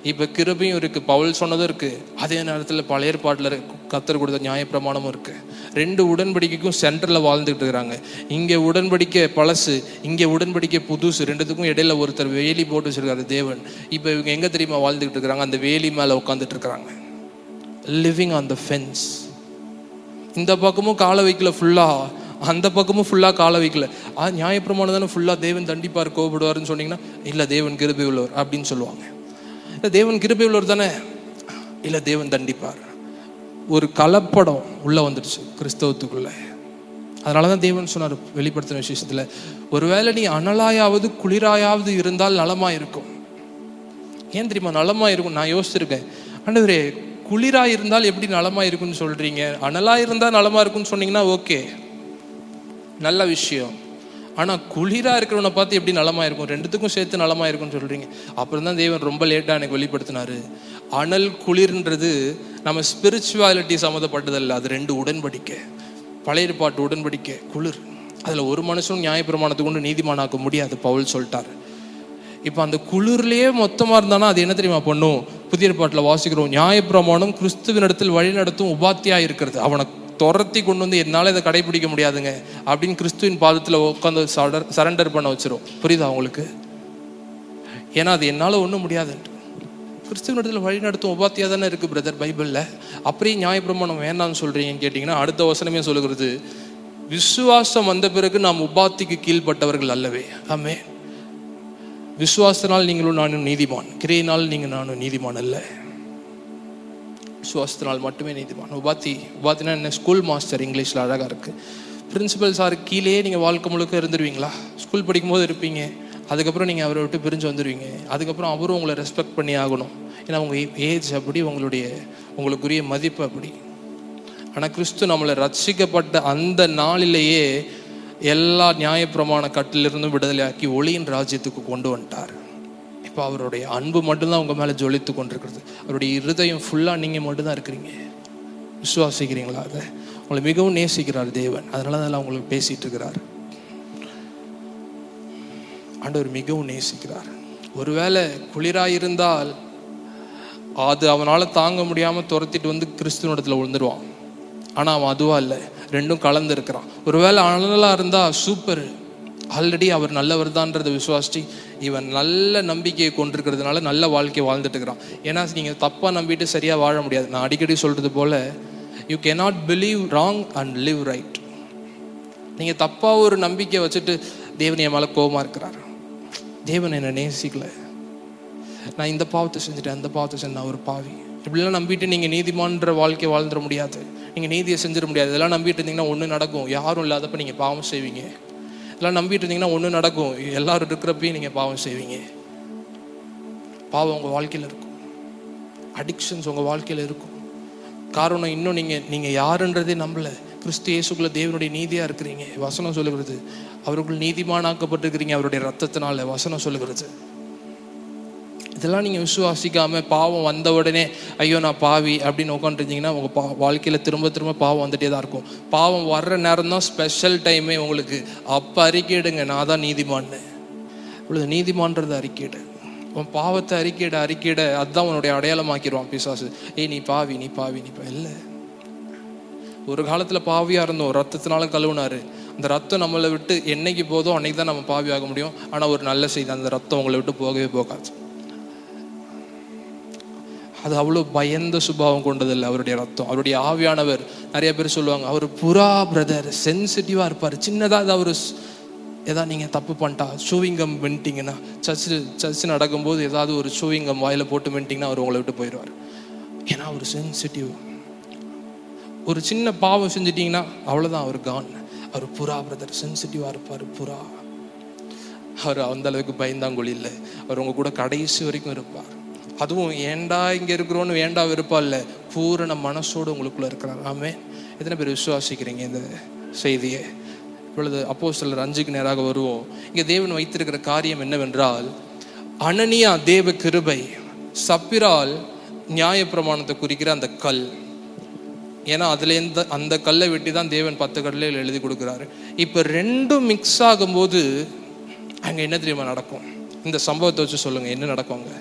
இப்போ கிருபையும் இருக்குது, பவுல் சொன்னதும் இருக்குது. அதே நேரத்தில் பழைய ஏற்பாட்டில் கர்த்தர் கொடுத்த நியாயப்பிரமாணமும் இருக்குது. ரெண்டு உடன்படிக்கைக்கும் சென்டரில் வாழ்ந்துகிட்டு இருக்கிறாங்க. இங்கே உடன்படிக்கை பழசு, இங்கே உடன்படிக்கை புதுசு. ரெண்டுத்துக்கும் இடையில ஒருத்தர் வேலி போட்டு வச்சிருக்காரு தேவன். இப்போ இவங்க எங்கே தெரியுமா வாழ்ந்துகிட்டு இருக்கிறாங்க? அந்த வேலி மேலே உட்காந்துட்டு இருக்கிறாங்க, லிவிங் ஆன் த ஃபென்ஸ். இந்த பக்கமும் காலை வைக்கல ஃபுல்லாக, அந்த பக்கமும் ஃபுல்லாக காலை வைக்கல. நியாயப்பிரமாணம் தானே ஃபுல்லாக தேவன் தண்டிப்பார் கோபப்படுவார்னு சொன்னீங்கன்னா இல்லை தேவன் கிருபை உள்ளவர் அப்படின்னு சொல்லுவாங்க. இல்லை தேவன் கிருபை உள்ளவர் தானே, இல்லை தேவன் தண்டிப்பார். ஒரு கலப்படம் உள்ளே வந்துடுச்சு கிறிஸ்தவத்துக்குள்ள. அதனால தான் தேவன் சொன்னார் வெளிப்படுத்தின விசேஷத்தில், ஒருவேளை நீ அனலாயாவது குளிராயாவது இருந்தால் நலமாக இருக்கும். ஏன் தெரியுமா நலமாக இருக்கும்? நான் யோசிச்சிருக்கேன், ஆண்டவரே குளிராக இருந்தால் எப்படி நலமாக இருக்குன்னு சொல்கிறீங்க? அனலாக இருந்தால் நலமாக இருக்குன்னு சொன்னீங்கன்னா ஓகே, நல்ல விஷயம். ஆனால் குளிராக இருக்கிறவனை பார்த்து எப்படி நலமாக இருக்கும்? ரெண்டுத்துக்கும் சேர்த்து நலமாக இருக்கும்னு சொல்கிறீங்க. அப்புறம் தான் தேவன் ரொம்ப லேட்டாக எனக்கு வெளிப்படுத்தினார், அனல் குளிர்ன்றது நம்ம ஸ்பிரிச்சுவாலிட்டி சம்மந்தப்பட்டதில்லை, அது ரெண்டு உடன்படிக்கை. பழைய ஏற்பாட்டு உடன்படிக்கை குளிர், அதில் ஒரு மனுஷனும் நியாயப்பிரமாணத்தை கொண்டு நீதிமானாக்க முடியாது பவுல் சொல்லிட்டார். இப்போ அந்த குளிர்லேயே மொத்தமாக இருந்தானா அது என்ன தெரியுமா பண்ணும்? புதிய ஏற்பாட்டில் வாசிக்கிறோம், நியாயப்பிரமாணம் கிறிஸ்துவின் இடத்தில் வழி நடத்தும் உபாத்தியாக இருக்கிறது. அவனை துரத்தி கொண்டு வந்து என்னால் இதை கடைபிடிக்க முடியாதுங்க அப்படின்னு கிறிஸ்துவின் பாதத்தில் உட்காந்து சரண்டர் பண்ண வச்சிரும். புரியுதா உங்களுக்கு? ஏன்னா அது என்னால் ஒன்றும் முடியாதுன்ட்டு கிறிஸ்துவின் இடத்துல வழி நடத்தும் உபாத்தியாக தானே இருக்குது பிரதர் பைபிளில். அப்படியே நியாயப்பிரமாணம் வேண்டாம்னு சொல்கிறீங்கன்னு கேட்டிங்கன்னா அடுத்த வசனமே சொல்லுகிறது, விசுவாசம் வந்த பிறகு நாம் உபாத்திக்கு கீழ்பட்டவர்கள் அல்லவே. ஆமே, விசுவாசத்தினால் நீங்களும் நானும் நீதிமான், கிரையினால் நீங்கள் நானும் நீதிமான் அல்ல. விசுவாசத்தினால் மட்டுமே நீதிமான். உபாத்தினா என்ன? ஸ்கூல் மாஸ்டர், இங்கிலீஷில் அழகாக இருக்குது. பிரின்சிபல் சார் கீழே நீங்கள் வாழ்க்கை முழுக்க இருந்துருவீங்களா? ஸ்கூல் படிக்கும்போது இருப்பீங்க, அதுக்கப்புறம் நீங்கள் அவரை விட்டு பிரிஞ்சு வந்துடுவீங்க. அதுக்கப்புறம் அவரும் உங்களை ரெஸ்பெக்ட் பண்ணி ஆகணும், ஏன்னா உங்கள் ஏஜ் அப்படி, உங்களுக்குரிய மதிப்பு அப்படி. ஆனால் கிறிஸ்து நம்மளை ரட்சிக்கப்பட்ட அந்த நாளிலேயே எல்லா நியாயப்பிரமாண கட்டிலிருந்தும் விடுதலையாக்கி ஒளியின் ராஜ்யத்துக்கு கொண்டு வந்துட்டார். இப்போ அவருடைய அன்பு மட்டும்தான் உங்கள் மேலே ஜொலித்து கொண்டிருக்கிறது. அவருடைய இருதயம் ஃபுல்லாக நீங்கள் மட்டும்தான் இருக்கிறீங்க. விசுவாசிக்கிறீங்களா? அதை உங்களை மிகவும் நேசிக்கிறார் தேவன், அதனால தான் உங்களுக்கு பேசிகிட்டு இருக்கிறார். ஆண்டவர் மிகவும் நேசிக்கிறார். ஒருவேளை குளிராக இருந்தால் அது அவனால் தாங்க முடியாமல் துரத்திட்டு வந்து கிறிஸ்துவனிடத்தில் விழுந்துருவான். ஆனால் அவன் அதுவா இல்லை, ரெண்டும் கலந்து இருக்கிறான். ஒருவேளை அனலாக இருந்தால் சூப்பர், ஆல்ரெடி அவர் நல்லவர் தான்றதை விசுவாசிச்சு இவன் நல்ல நம்பிக்கையை கொண்டிருக்கிறதுனால நல்ல வாழ்க்கையை வாழ்ந்துட்டு இருக்கிறான். ஏன்னா நீங்கள் தப்பாக நம்பிட்டு சரியாக வாழ முடியாது. நான் அடிக்கடி சொல்கிறது போல், you cannot believe wrong and live right. நீங்கள் தப்பாக ஒரு நம்பிக்கை வச்சுட்டு தேவன் என் மேலே கோபமாக இருக்கிறார், தேவன் என்னை நேசிக்கல, நான் இந்த பாவத்தை செஞ்சுட்டேன், அந்த பாவத்தை செஞ்சு நான் ஒரு பாவி, இப்படிலாம் நம்பிட்டு நீங்கள் நீதிமான்ற வாழ்க்கையை வாழ்ந்துட முடியாது, நீங்கள் நீதியை செஞ்சிட முடியாது. இதெல்லாம் நம்பிட்டு இருந்தீங்கன்னா ஒன்று நடக்கும், யாரும் இல்லாதப்ப நீங்கள் பாவம் செய்வீங்க. இதெல்லாம் நம்பிட்டு இருந்தீங்கன்னா ஒன்று நடக்கும், எல்லாரும் இருக்கிறப்பையும் நீங்கள் பாவம் செய்வீங்க. பாவம் உங்கள் வாழ்க்கையில் இருக்கும், அடிக்ஷன்ஸ் உங்கள் வாழ்க்கையில் இருக்கும். காரணம் இன்னும் நீங்கள் யாருன்றதே நம்பலை. கிறிஸ்து இயேசுக்குள்ள தேவனுடைய நீதியாக இருக்கிறீங்க. வசனம் சொல்லுகிறது, அவர்கள் நீதிமானாக்கப்பட்டிருக்கிறீங்க அவருடைய ரத்தத்தினால. வசனம் சொல்லுகிறது. இதெல்லாம் நீங்கள் விசுவாசிக்காமல் பாவம் வந்த உடனே ஐயோ நான் பாவி அப்படின்னு உட்காந்துருந்தீங்கன்னா உங்கள் வாழ்க்கையில் திரும்ப திரும்ப பாவம் வந்துட்டே தான் இருக்கும். பாவம் வர்ற நேரம் தான் ஸ்பெஷல் டைமே உங்களுக்கு. அப்போ அறிக்கையிடுங்க, நான் தான் நீதிமான்னு. இவ்வளோ நீதிமான்றது அறிக்கையிடு. உன் பாவத்தை அறிக்கையிட அதுதான் உன்னுடைய அடையாளமாக்கிடுவான் பிசாசு. நீ பாவி இல்லை, ஒரு காலத்தில் பாவியாக இருந்தோம், ரத்தத்தினால கழுவுனாரு. அந்த ரத்தம் நம்மளை விட்டு என்னைக்கு போதோ அன்னைக்கு தான் நம்ம பாவி ஆக முடியும். ஆனால் ஒரு நல்ல செய்தி, அந்த ரத்தம் உங்களை விட்டு போகவே போகாது. அது அவ்வளோ பயந்த சுபாவம் கொண்டதில்லை அவருடைய ரத்தம். அவருடைய ஆவியானவர், நிறைய பேர் சொல்லுவாங்க அவர் புறா பிரதர், சென்சிட்டிவாக இருப்பார். சின்னதாக அவர் ஏதாவது நீங்கள் தப்பு பண்ணிட்டா, சூவிங்கம் மென்ட்டிங்கன்னா, சர்ச்சு நடக்கும்போது ஏதாவது ஒரு சூவிங்கம் வாயில் போட்டு மென்ட்டிங்கன்னா அவர் உங்களை விட்டு போயிடுவார். ஏன்னா அவர் சென்சிட்டிவ். ஒரு சின்ன பாவம் செஞ்சிட்டிங்கன்னா அவ்வளோதான், அவர் கான். அவர் புறா பிரதர், சென்சிட்டிவாக இருப்பார். புறா அவர் அந்த அளவுக்கு பயந்தாங்கொழி இல்லை. அவர் உங்க கூட கடைசி வரைக்கும் இருப்பார். அதுவும் ஏண்டா இங்கே இருக்கிறோன்னு வேண்டா விருப்பா இல்லை, பூரண மனசோடு உங்களுக்குள்ள இருக்கிறார். ஆமே. எத்தனை பேர் விசுவாசிக்கிறீங்க இந்த செய்தியை? இப்பொழுது அப்போஸ்தலர் 5க்கு நேராக வருவோம். இங்கே தேவன் வைத்திருக்கிற காரியம் என்னவென்றால், அனனியா தேவ கிருபை, சப்பிரால் நியாயப்பிரமாணத்தை குறிக்கிற அந்த கல். ஏன்னா அதுலேருந்து அந்த கல்லை வெட்டி தான் தேவன் 10 கல்லையில் எழுதி கொடுக்குறாரு. இப்போ ரெண்டும் மிக்ஸ் ஆகும்போது அங்கே என்ன தெரியுமா நடக்கும்? இந்த சம்பவத்தை வச்சு சொல்லுங்க, என்ன நடக்குங்க?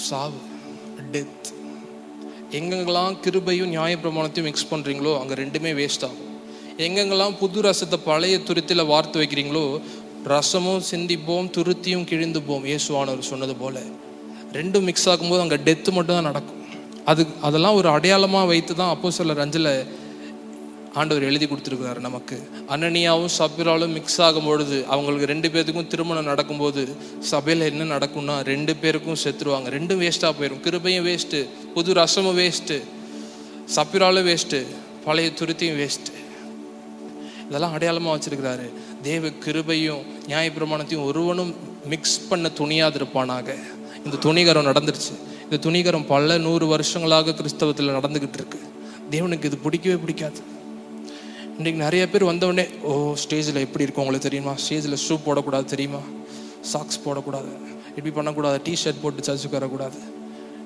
சாவு, டெத். எங்கெங்கெல்லாம் கிருபையும் நியாயப்பிரமாணத்தையும் மிக்ஸ் பண்ணுறீங்களோ அங்கே ரெண்டுமே வேஸ்ட் ஆகும். எங்கெங்கெல்லாம் புது ரசத்தை பழைய துருத்தியில் வார்த்து வைக்கிறீங்களோ, ரசமும் சிந்திப்போம், துருத்தியும் கிழிந்து போம், இயேசுவானவர் சொன்னது போல. ரெண்டும் மிக்ஸ் ஆகும்போது அங்கே டெத்து மட்டும் தான் நடக்கும். அதெல்லாம் ஒரு அடையாளமாக வைத்து தான் அப்போஸ்தலர் 5ல் ஆண்டவர் எழுதி கொடுத்துருக்கிறாரு நமக்கு. அனனியாவும் சப்பிராலும் மிக்ஸ் ஆகும் பொழுது, அவங்களுக்கு 2 பேருக்கும் திருமணம் நடக்கும்போது சபையில் என்ன நடக்கும்னா 2 பேருக்கும் செத்துருவாங்க. ரெண்டும் வேஸ்ட்டாக போயிடும். கிருபையும் வேஸ்ட்டு, புது ரசமும் வேஸ்ட்டு, சப்பிராலும் வேஸ்ட்டு, பழைய துருத்தியும் வேஸ்ட்டு. இதெல்லாம் அடையாளமாக வச்சிருக்கிறாரு. தேவ கிருபையும் நியாயப்பிரமாணத்தையும் ஒருவனும் மிக்ஸ் பண்ண துணியாது இருப்பானாக. இந்த துணிகரம் நடந்துருச்சு. இந்த துணிகரம் பல 100 வருஷங்களாக கிறிஸ்தவத்தில் நடந்துக்கிட்டு இருக்கு. தேவனுக்கு இது பிடிக்கவே பிடிக்காது. இன்றைக்கி நிறைய பேர் வந்தவுடனே, ஓ ஸ்டேஜில் எப்படி இருக்கும் உங்களுக்கு தெரியுமா, ஸ்டேஜில் ஷூ போடக்கூடாது தெரியுமா, சாக்ஸ் போடக்கூடாது, இப்படி பண்ணக்கூடாது, டிஷர்ட் போட்டு சர்ச்சுக்கு வரக்கூடாது.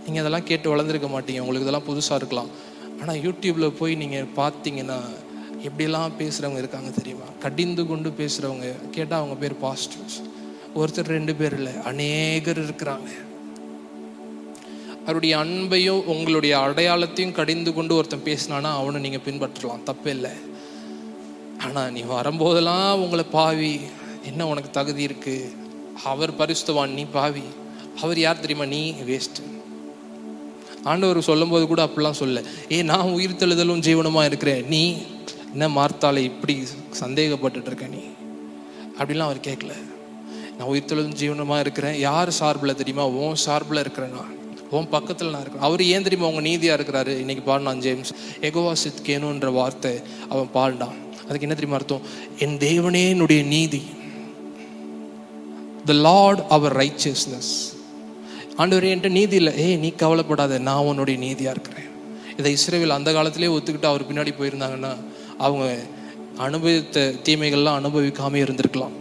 நீங்கள் அதெல்லாம் கேட்டு வளர்ந்துருக்க மாட்டீங்க, உங்களுக்கு இதெல்லாம் புதுசாக இருக்கலாம். ஆனால் யூடியூப்பில் போய் நீங்கள் பார்த்தீங்கன்னா எப்படிலாம் பேசுகிறவங்க இருக்காங்க தெரியுமா? கடிந்து கொண்டு பேசுகிறவங்க. கேட்டால் அவங்க பேர் பாஸ்டர்ஸ். ஒருத்தர் 2 பேர் இல்லை, அநேகர் இருக்கிறாங்க. அவருடைய அன்பையும் உங்களுடைய அடையாளத்தையும் கடிந்து கொண்டு ஒருத்தன் பேசினானா அவனை நீங்கள் பின்பற்றலாம், தப்பே இல்லை. ஆனால் நீ வரும்போதெல்லாம் உங்களை பாவி, என்ன உனக்கு தகுதி இருக்கு, அவர் பரிசுத்தவான், நீ பாவி, அவர் யார் தெரியுமா, நீ வேஸ்ட். ஆண்டவர் சொல்லும் போது கூட அப்படிலாம் சொல்ல, நான் உயிர்த்தெழுதலும் ஜீவனமா இருக்கிறேன், நீ என்ன மார்த்தாலே இப்படி சந்தேகப்பட்டு இருக்க நீ, அப்படிலாம் அவர் கேட்கல. நான் உயிர்த்தெழுதலும் ஜீவனமா இருக்கிறேன். யார் சார்பில் தெரியுமா? உன் சார்பில் இருக்கிறேன்னா, உன் பக்கத்தில் நான் இருக்கிறேன். அவர் ஏன் தெரியுமா உங்க நீதியா இருக்கிறாரு? இன்னைக்கு பாடினான் ஜேம்ஸ், எகோவா சித்கேனுன்ற வார்த்தை அவன் பாடினான். அதுக்கு என்ன தெரியுமா அர்த்தம்? என் தேவனே என்னுடைய நீதி, the Lord our righteousness. ஆண்டவரே என்கிட்ட நீதி இல்லை, நீ கவலைப்படாத, நான் உன்னுடைய நீதியா இருக்கிறேன். இதை இஸ்ரவேல் அந்த காலத்திலே ஒத்துக்கிட்டு அவர் பின்னாடி போயிருந்தாங்கன்னா அவங்க அனுபவித்த தீமைகள்லாம் அனுபவிக்காம இருந்திருக்கலாம்.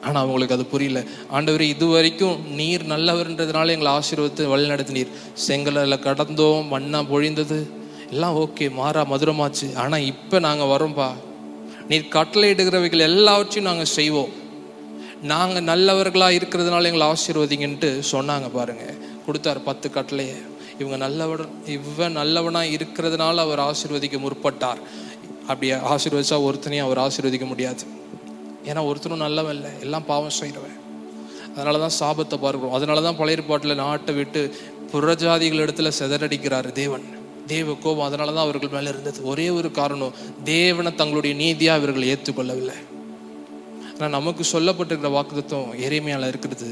ஆனா அவங்களுக்கு அது புரியல. ஆண்டவரே இது வரைக்கும் நீர் நல்லவர்ன்றதுனால எங்களை ஆசீர்வதித்து வழி நடத்தினீர். செங்கல்ல கடந்தோம், மண்ணா பொழிந்தது, எல்லாம் ஓகே, மாறா மதுரமாச்சு. ஆனா இப்ப நாங்க வரோம்பா, நீர் கட்டளையிடுகிறவைகள் எல்லாவற்றையும் நாங்க செய்வோம், நாங்க நல்லவர்களா இருக்கிறதுனால எங்களை ஆசீர்வதிங்கன்ட்டு சொன்னாங்க பாருங்க. கொடுத்தார் 10 கட்டளையை. இவன் நல்லவனா இருக்கிறதுனால அவர் ஆசீர்வதிக்க முற்பட்டார். அப்படி ஆசீர்வதிச்சா ஒருத்தனையும் அவர் ஆசீர்வதிக்க முடியாது. ஏன்னா ஒருத்தரும் நல்லவன் இல்லை, எல்லாம் பாவம் செய்கிறவன். அதனாலதான் சாபத்தை பார்க்கிறோம். அதனாலதான் பழைய ஏற்பாட்டில் நாட்டை விட்டு புறஜாதிகள் இடத்துல சிதறடிக்கிறாரு தேவன். தேவ கோபம் அதனாலதான் அவர்கள் மேல இருந்தது. ஒரே ஒரு காரணம், தேவனை தங்களுடைய நீதியா இவர்கள் ஏற்றுக்கொள்ளவில்லை. ஆனால் நமக்கு சொல்லப்பட்டிருக்கிற வாக்குத்தத்தம் எரேமியால இருக்கிறது.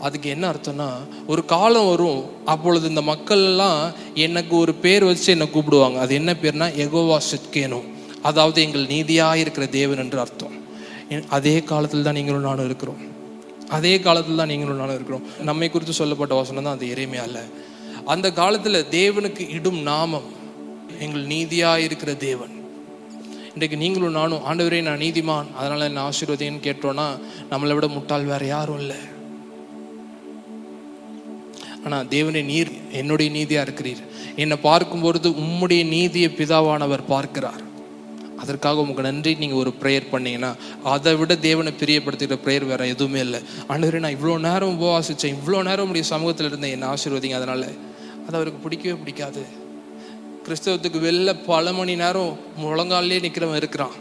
அதுக்கு என்ன அர்த்தம்னா, ஒரு காலம் வரும், அப்பொழுது இந்த மக்கள் எல்லாம் எனக்கு ஒரு பேர் வச்சு என்னை கூப்பிடுவாங்க. அது என்ன பேர்னா யெகோவா சித்கேனு, அதாவது எங்கள் நீதியா இருக்கிற தேவன் என்று அர்த்தம். அதே காலத்தில் தான் நீங்களும் நானும் இருக்கிறோம். அதே காலத்தில் தான் நீங்களும் நானும் இருக்கிறோம். நம்மை குறித்து சொல்லப்பட்ட வசனம் தான் அது எரேமியால. அந்த காலத்துல தேவனுக்கு இடும் நாமம் எங்கள் நீதியா இருக்கிற தேவன். இன்றைக்கு நீங்களும் நானும் ஆண்டவரே நான் நீதிமான் அதனால என்ன ஆசீர்வதின்னு கேட்டோம்னா நம்மளை விட முட்டாள் வேற யாரும் இல்லை. ஆனா தேவனே நீர் என்னுடைய நீதியா இருக்கிறீர், என்னை பார்க்கும் பொழுது உம்முடைய நீதியை பிதாவானவர் பார்க்கிறார், அதற்காக உங்களுக்கு நன்றி. நீங்க ஒரு ப்ரேயர் பண்ணீங்கன்னா அதை விட தேவனை பிரியப்படுத்துகிற ப்ரேயர் வேற எதுவுமே இல்லை. ஆண்டவரே நான் இவ்வளோ நேரம் உபவாசிச்சேன், இவ்வளோ நேரம் உடைய சமூகத்தில் இருந்தேன், என்னை ஆசீர்வதிங்க, அதனால அது அவருக்கு பிடிக்கவே பிடிக்காது. கிறிஸ்தவத்துக்கு வெளில பல மணி நேரம் முழங்காலே நிற்கிறவன் இருக்கிறான்,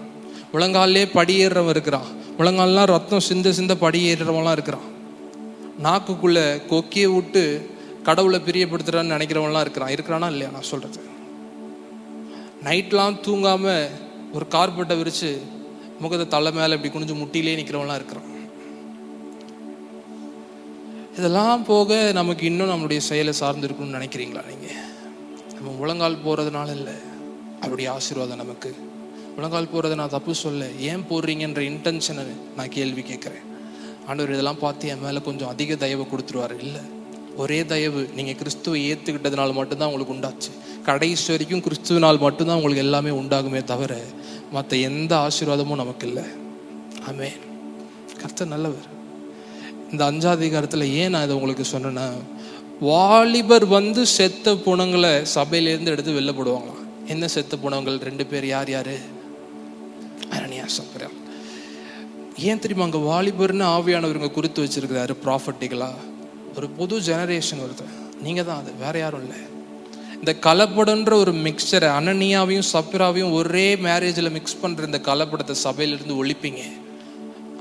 முழங்காலே படியேறவன் இருக்கிறான், முழங்கால்லாம் ரத்தம் சிந்த சிந்த படியேறவன்லாம் இருக்கிறான், நாக்குக்குள்ள கொக்கியை விட்டு கடவுளை பிரியப்படுத்துறான்னு நினைக்கிறவன்லாம் இருக்கிறானா இல்லையா? நான் சொல்றது, நைட்லாம் தூங்காம ஒரு கார்பெட்டை விரிச்சு முகத்தை தலை மேல இப்படி குனிஞ்சு முட்டிலே நிற்கிறவன்லாம் இருக்கிறான். இதெல்லாம் போக நமக்கு இன்னும் நம்மளுடைய செயலை சார்ந்து இருக்கணும்னு நினைக்கிறீங்களா நீங்க? நம்ம முழங்கால் போறதுனால இல்லை அப்படி ஆசீர்வாதம் நமக்கு. முழங்கால் போறதை நான் தப்பு சொல்ல, ஏன் போடுறீங்கன்ற இன்டென்ஷனை நான் கேள்வி கேட்குறேன். ஆண்டவர் இதெல்லாம் பார்த்து என் மேலே கொஞ்சம் அதிக தயவு கொடுத்துருவாரு. இல்லை, ஒரே தயவு நீங்கள் கிறிஸ்துவை ஏற்றுக்கிட்டதுனால மட்டும்தான் உங்களுக்கு உண்டாச்சு. கடைசி வரைக்கும் கிறிஸ்துவனால் மட்டும்தான் உங்களுக்கு எல்லாமே உண்டாகுமே தவிர மற்ற எந்த ஆசீர்வாதமும் நமக்கு இல்லை. ஆமென். கர்த்தர் நல்லவர். இந்த 5ஆம் அதிகாரத்தில் ஏன் நான் இதை உங்களுக்கு சொன்னேன்னா, வாலிபர் செத்த புணங்களை சபையிலேருந்து எடுத்து வெளில போடுவாங்களாம். என்ன செத்த புணங்கள்? 2 பேர். யார் யாரு? அனனியா சப்ரா. ஏன் தெரியுமா? அங்கே வாலிபர்னு ஆவியானவருங்க குறித்து வச்சிருக்கிறாரு ப்ராஃபட்டிகளா. ஒரு புது ஜெனரேஷன் வருது, நீங்கள் தான் அது, வேற யாரும் இல்லை. இந்த கலப்படன்ற ஒரு மிக்சரை, அனனியாவையும் சப்ராவையும் ஒரே மேரேஜில் மிக்ஸ் பண்ணுற இந்த கலப்படத்தை சபையிலிருந்து ஒழிப்பீங்க.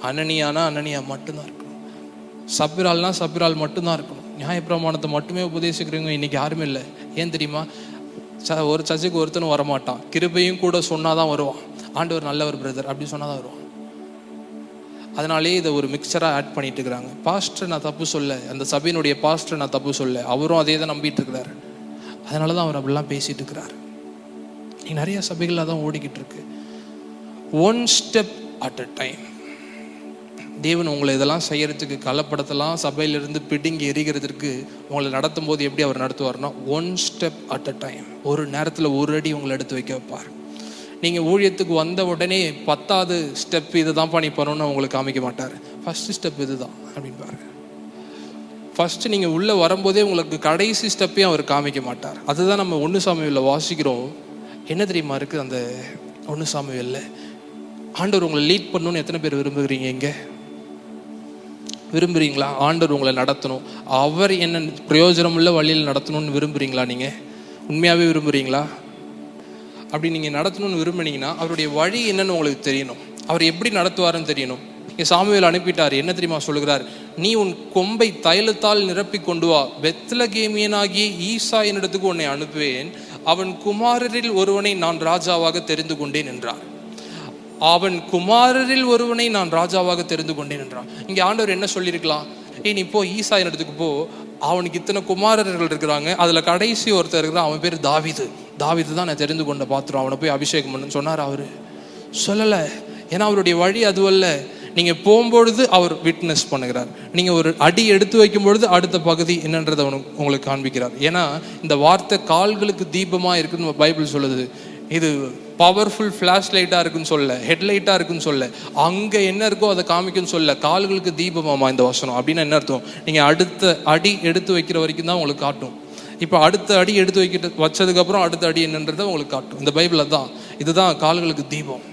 அனனியானா அனனியா மட்டும்தான் இருக்கணும், சப்ரால்னா சப்ரால் மட்டும்தான் இருக்கணும். நியாயப்பிரமாணத்தை மட்டுமே உபதேசிக்கிறவங்க இன்னைக்கு யாருமே இல்லை. ஏன் தெரியுமா? ஒரு சர்ச்சுக்கு ஒருத்தனும் வரமாட்டான், கிருபையும் கூட சொன்னாதான் வருவான். ஆண்டவர் நல்லவர் பிரதர் அப்படி சொன்னாதான் வருவான். அதனாலே இதை ஒரு மிக்சராக ஆட் பண்ணிட்டு இருக்கிறாங்க. பாஸ்டர் நான் தப்பு சொல்ல, அந்த சபையினுடைய பாஸ்டர் நான் தப்பு சொல்ல, அவரும் அதே தான் நம்பிட்டு இருக்கிறாரு. அதனால தான் அவர் அப்படிலாம் பேசிட்டு இருக்கிறார். நீ நிறைய சபைகள் தான் ஓடிக்கிட்டு இருக்கு. 1 ஸ்டெப் அட் அ டைம். தேவன் உங்களை இதெல்லாம் செய்யறதுக்கு, கலப்படத்தெல்லாம் சபையிலிருந்து பிடுங்கி எரிகிறதுக்கு உங்களை நடத்தும் போது எப்படி அவர் நடத்துவார்னா 1 ஸ்டெப் அட் அ டைம். ஒரு நேரத்தில் ஒரு அடி உங்களை எடுத்து வைக்க வைப்பார். நீங்கள் ஊழியத்துக்கு வந்த உடனே 10வது ஸ்டெப் இது தான் பண்ணி பண்ணணும்னு உங்களுக்கு காமிக்க மாட்டார். ஃபர்ஸ்ட் ஸ்டெப் இது தான் அப்படின்னு பாருங்க. ஃபர்ஸ்ட் நீங்கள் உள்ளே வரும்போதே உங்களுக்கு கடைசி ஸ்டெப்பையும் அவர் காமிக்க மாட்டார். அதுதான் நம்ம 1 சாமுவேலில் வாசிக்கிறோம். என்ன தெரியுமா இருக்குது அந்த 1 சாமுவேலில்? ஆண்டவர் உங்களை லீட் பண்ணணும்னு எத்தனை பேர் விரும்புகிறீங்க? இங்கே விரும்புகிறீங்களா? ஆண்டவர் உங்களை நடத்தணும், அவர் என்ன பிரயோஜனம் உள்ள வழியில் நடத்தணும்னு விரும்புகிறீங்களா? நீங்கள் உண்மையாகவே விரும்புகிறீங்களா? அப்படி நீங்கள் நடத்தணும்னு விரும்பினீங்கன்னா அவருடைய வழி என்னன்னு உங்களுக்கு தெரியணும், அவர் எப்படி நடத்துவாருன்னு தெரியணும். இங்கே சாமுவேல் அனுப்பிட்டார். என்ன தெரியுமா சொல்லுகிறார்? நீ உன் கொம்பை தைலத்தால் நிரப்பி கொண்டு வா, பெத்லகேமியனாகிய ஈசாயினிடத்துக்கு உன்னை அனுப்புவேன், அவன் குமாரரில் ஒருவனை நான் ராஜாவாக தெரிந்து கொண்டேன் என்றார். அவன் குமாரரில் ஒருவனை நான் ராஜாவாக தெரிந்து கொண்டேன் என்றான். இங்கே ஆண்டவர் என்ன சொல்லியிருக்கலாம்? நீ போ ஈசாயின் இடத்துக்கு போ, அவனுக்கு இத்தனை குமாரர்கள் இருக்கிறாங்க, அதில் கடைசி ஒருத்தர் இருக்கிறான், அவன் பேர் தாவீது. தாவீது தான் நான் தெரிந்து கொண்ட பாத்திரம், அவனை போய் அபிஷேகம் பண்ணுன்னு சொன்னார். அவர் சொல்லலை. ஏன்னா அவருடைய வழி அதுவல்ல. நீங்கள் போகும்பொழுது அவர் விட்னஸ் பண்ணுகிறார், நீங்கள் ஒரு அடி எடுத்து வைக்கும் பொழுது அடுத்த பகுதி என்னன்றதை உங்களுக்கு காண்பிக்கிறார். ஏன்னா இந்த வார்த்தை கால்களுக்கு தீபமாக இருக்குன்னு பைபிள் சொல்லுது. இது பவர்ஃபுல் ஃப்ளாஷ் லைட்டாக இருக்குன்னு சொல்ல, ஹெட்லைட்டாக இருக்குன்னு சொல்ல, அங்கே என்ன இருக்கோ அதை காமிக்குன்னு சொல்ல, கால்களுக்கு தீபமாமா இந்த வசனம். அப்படின்னு என்ன அர்த்தம்? நீங்கள் அடுத்த அடி எடுத்து வைக்கிற வரைக்கும் தான் உங்களுக்கு காட்டும். இப்போ அடுத்த அடி எடுத்து வச்சதுக்கப்புறம் அடுத்த அடி என்னன்றதை உங்களுக்கு காட்டும். இந்த பைபிளில் தான் இதுதான் கால்களுக்கு தீபம்.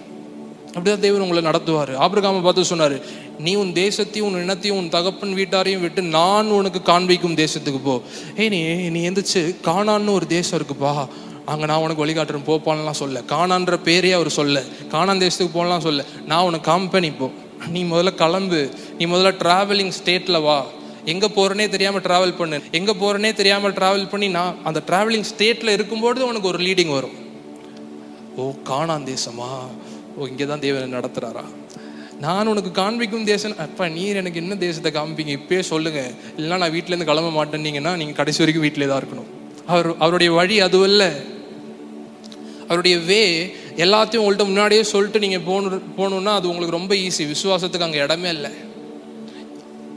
அப்படிதான் தேவன் உங்களை நடத்துவார். ஆபிரகாமை பார்த்து சொன்னார், நீ உன் தேசத்தையும் உன் இனத்தையும் உன் தகப்பன் வீட்டாரையும் விட்டு நான் உனக்கு காண்பிக்கும் தேசத்துக்கு போ. நீ எந்திரிச்சு கானான்னு ஒரு தேசம் இருக்குப்பா, அங்கே நான் உனக்கு வழிகாட்டுறேன் போப்பான்லாம் சொல்ல, கானான்ற பேரே அவர் சொல்ல, கானான் தேசத்துக்கு போகலாம் சொல்ல, நான் உனக்கு கம்பெனி போ, நீ முதல்ல கிளம்பு, நீ முதல்ல ட்ராவலிங் ஸ்டேட்டில் வா, எங்கே போகிறனே தெரியாமல் ட்ராவல் பண்ணு, எங்கே போகிறனே தெரியாமல் ட்ராவல் பண்ணி நான் அந்த ட்ராவலிங் ஸ்டேட்டில் இருக்கும்போது உனக்கு ஒரு லீடிங் வரும். ஓ கானான் தேசமா, ஓ இங்கே தான் தேவன் நடத்துகிறாரா, நான் உனக்கு காண்பிக்கும் தேசம். அப்போ நீர் எனக்கு என்ன தேசத்தை காமிப்பீங்க இப்பயே சொல்லுங்க, இல்லைனா நான் வீட்டிலேருந்து கிளம்ப மாட்டேன்னீங்கன்னா நீங்கள் கடைசி வரைக்கும் வீட்டிலே தான் இருக்கணும். அவருடைய வழி அதுவல்ல. அவருடைய வே எல்லாத்தையும் உங்கள்கிட்ட முன்னாடியே சொல்லிட்டு நீங்கள் போகணுன்னா அது உங்களுக்கு ரொம்ப ஈஸி. விசுவாசத்துக்கு அங்கே இடமே இல்லை.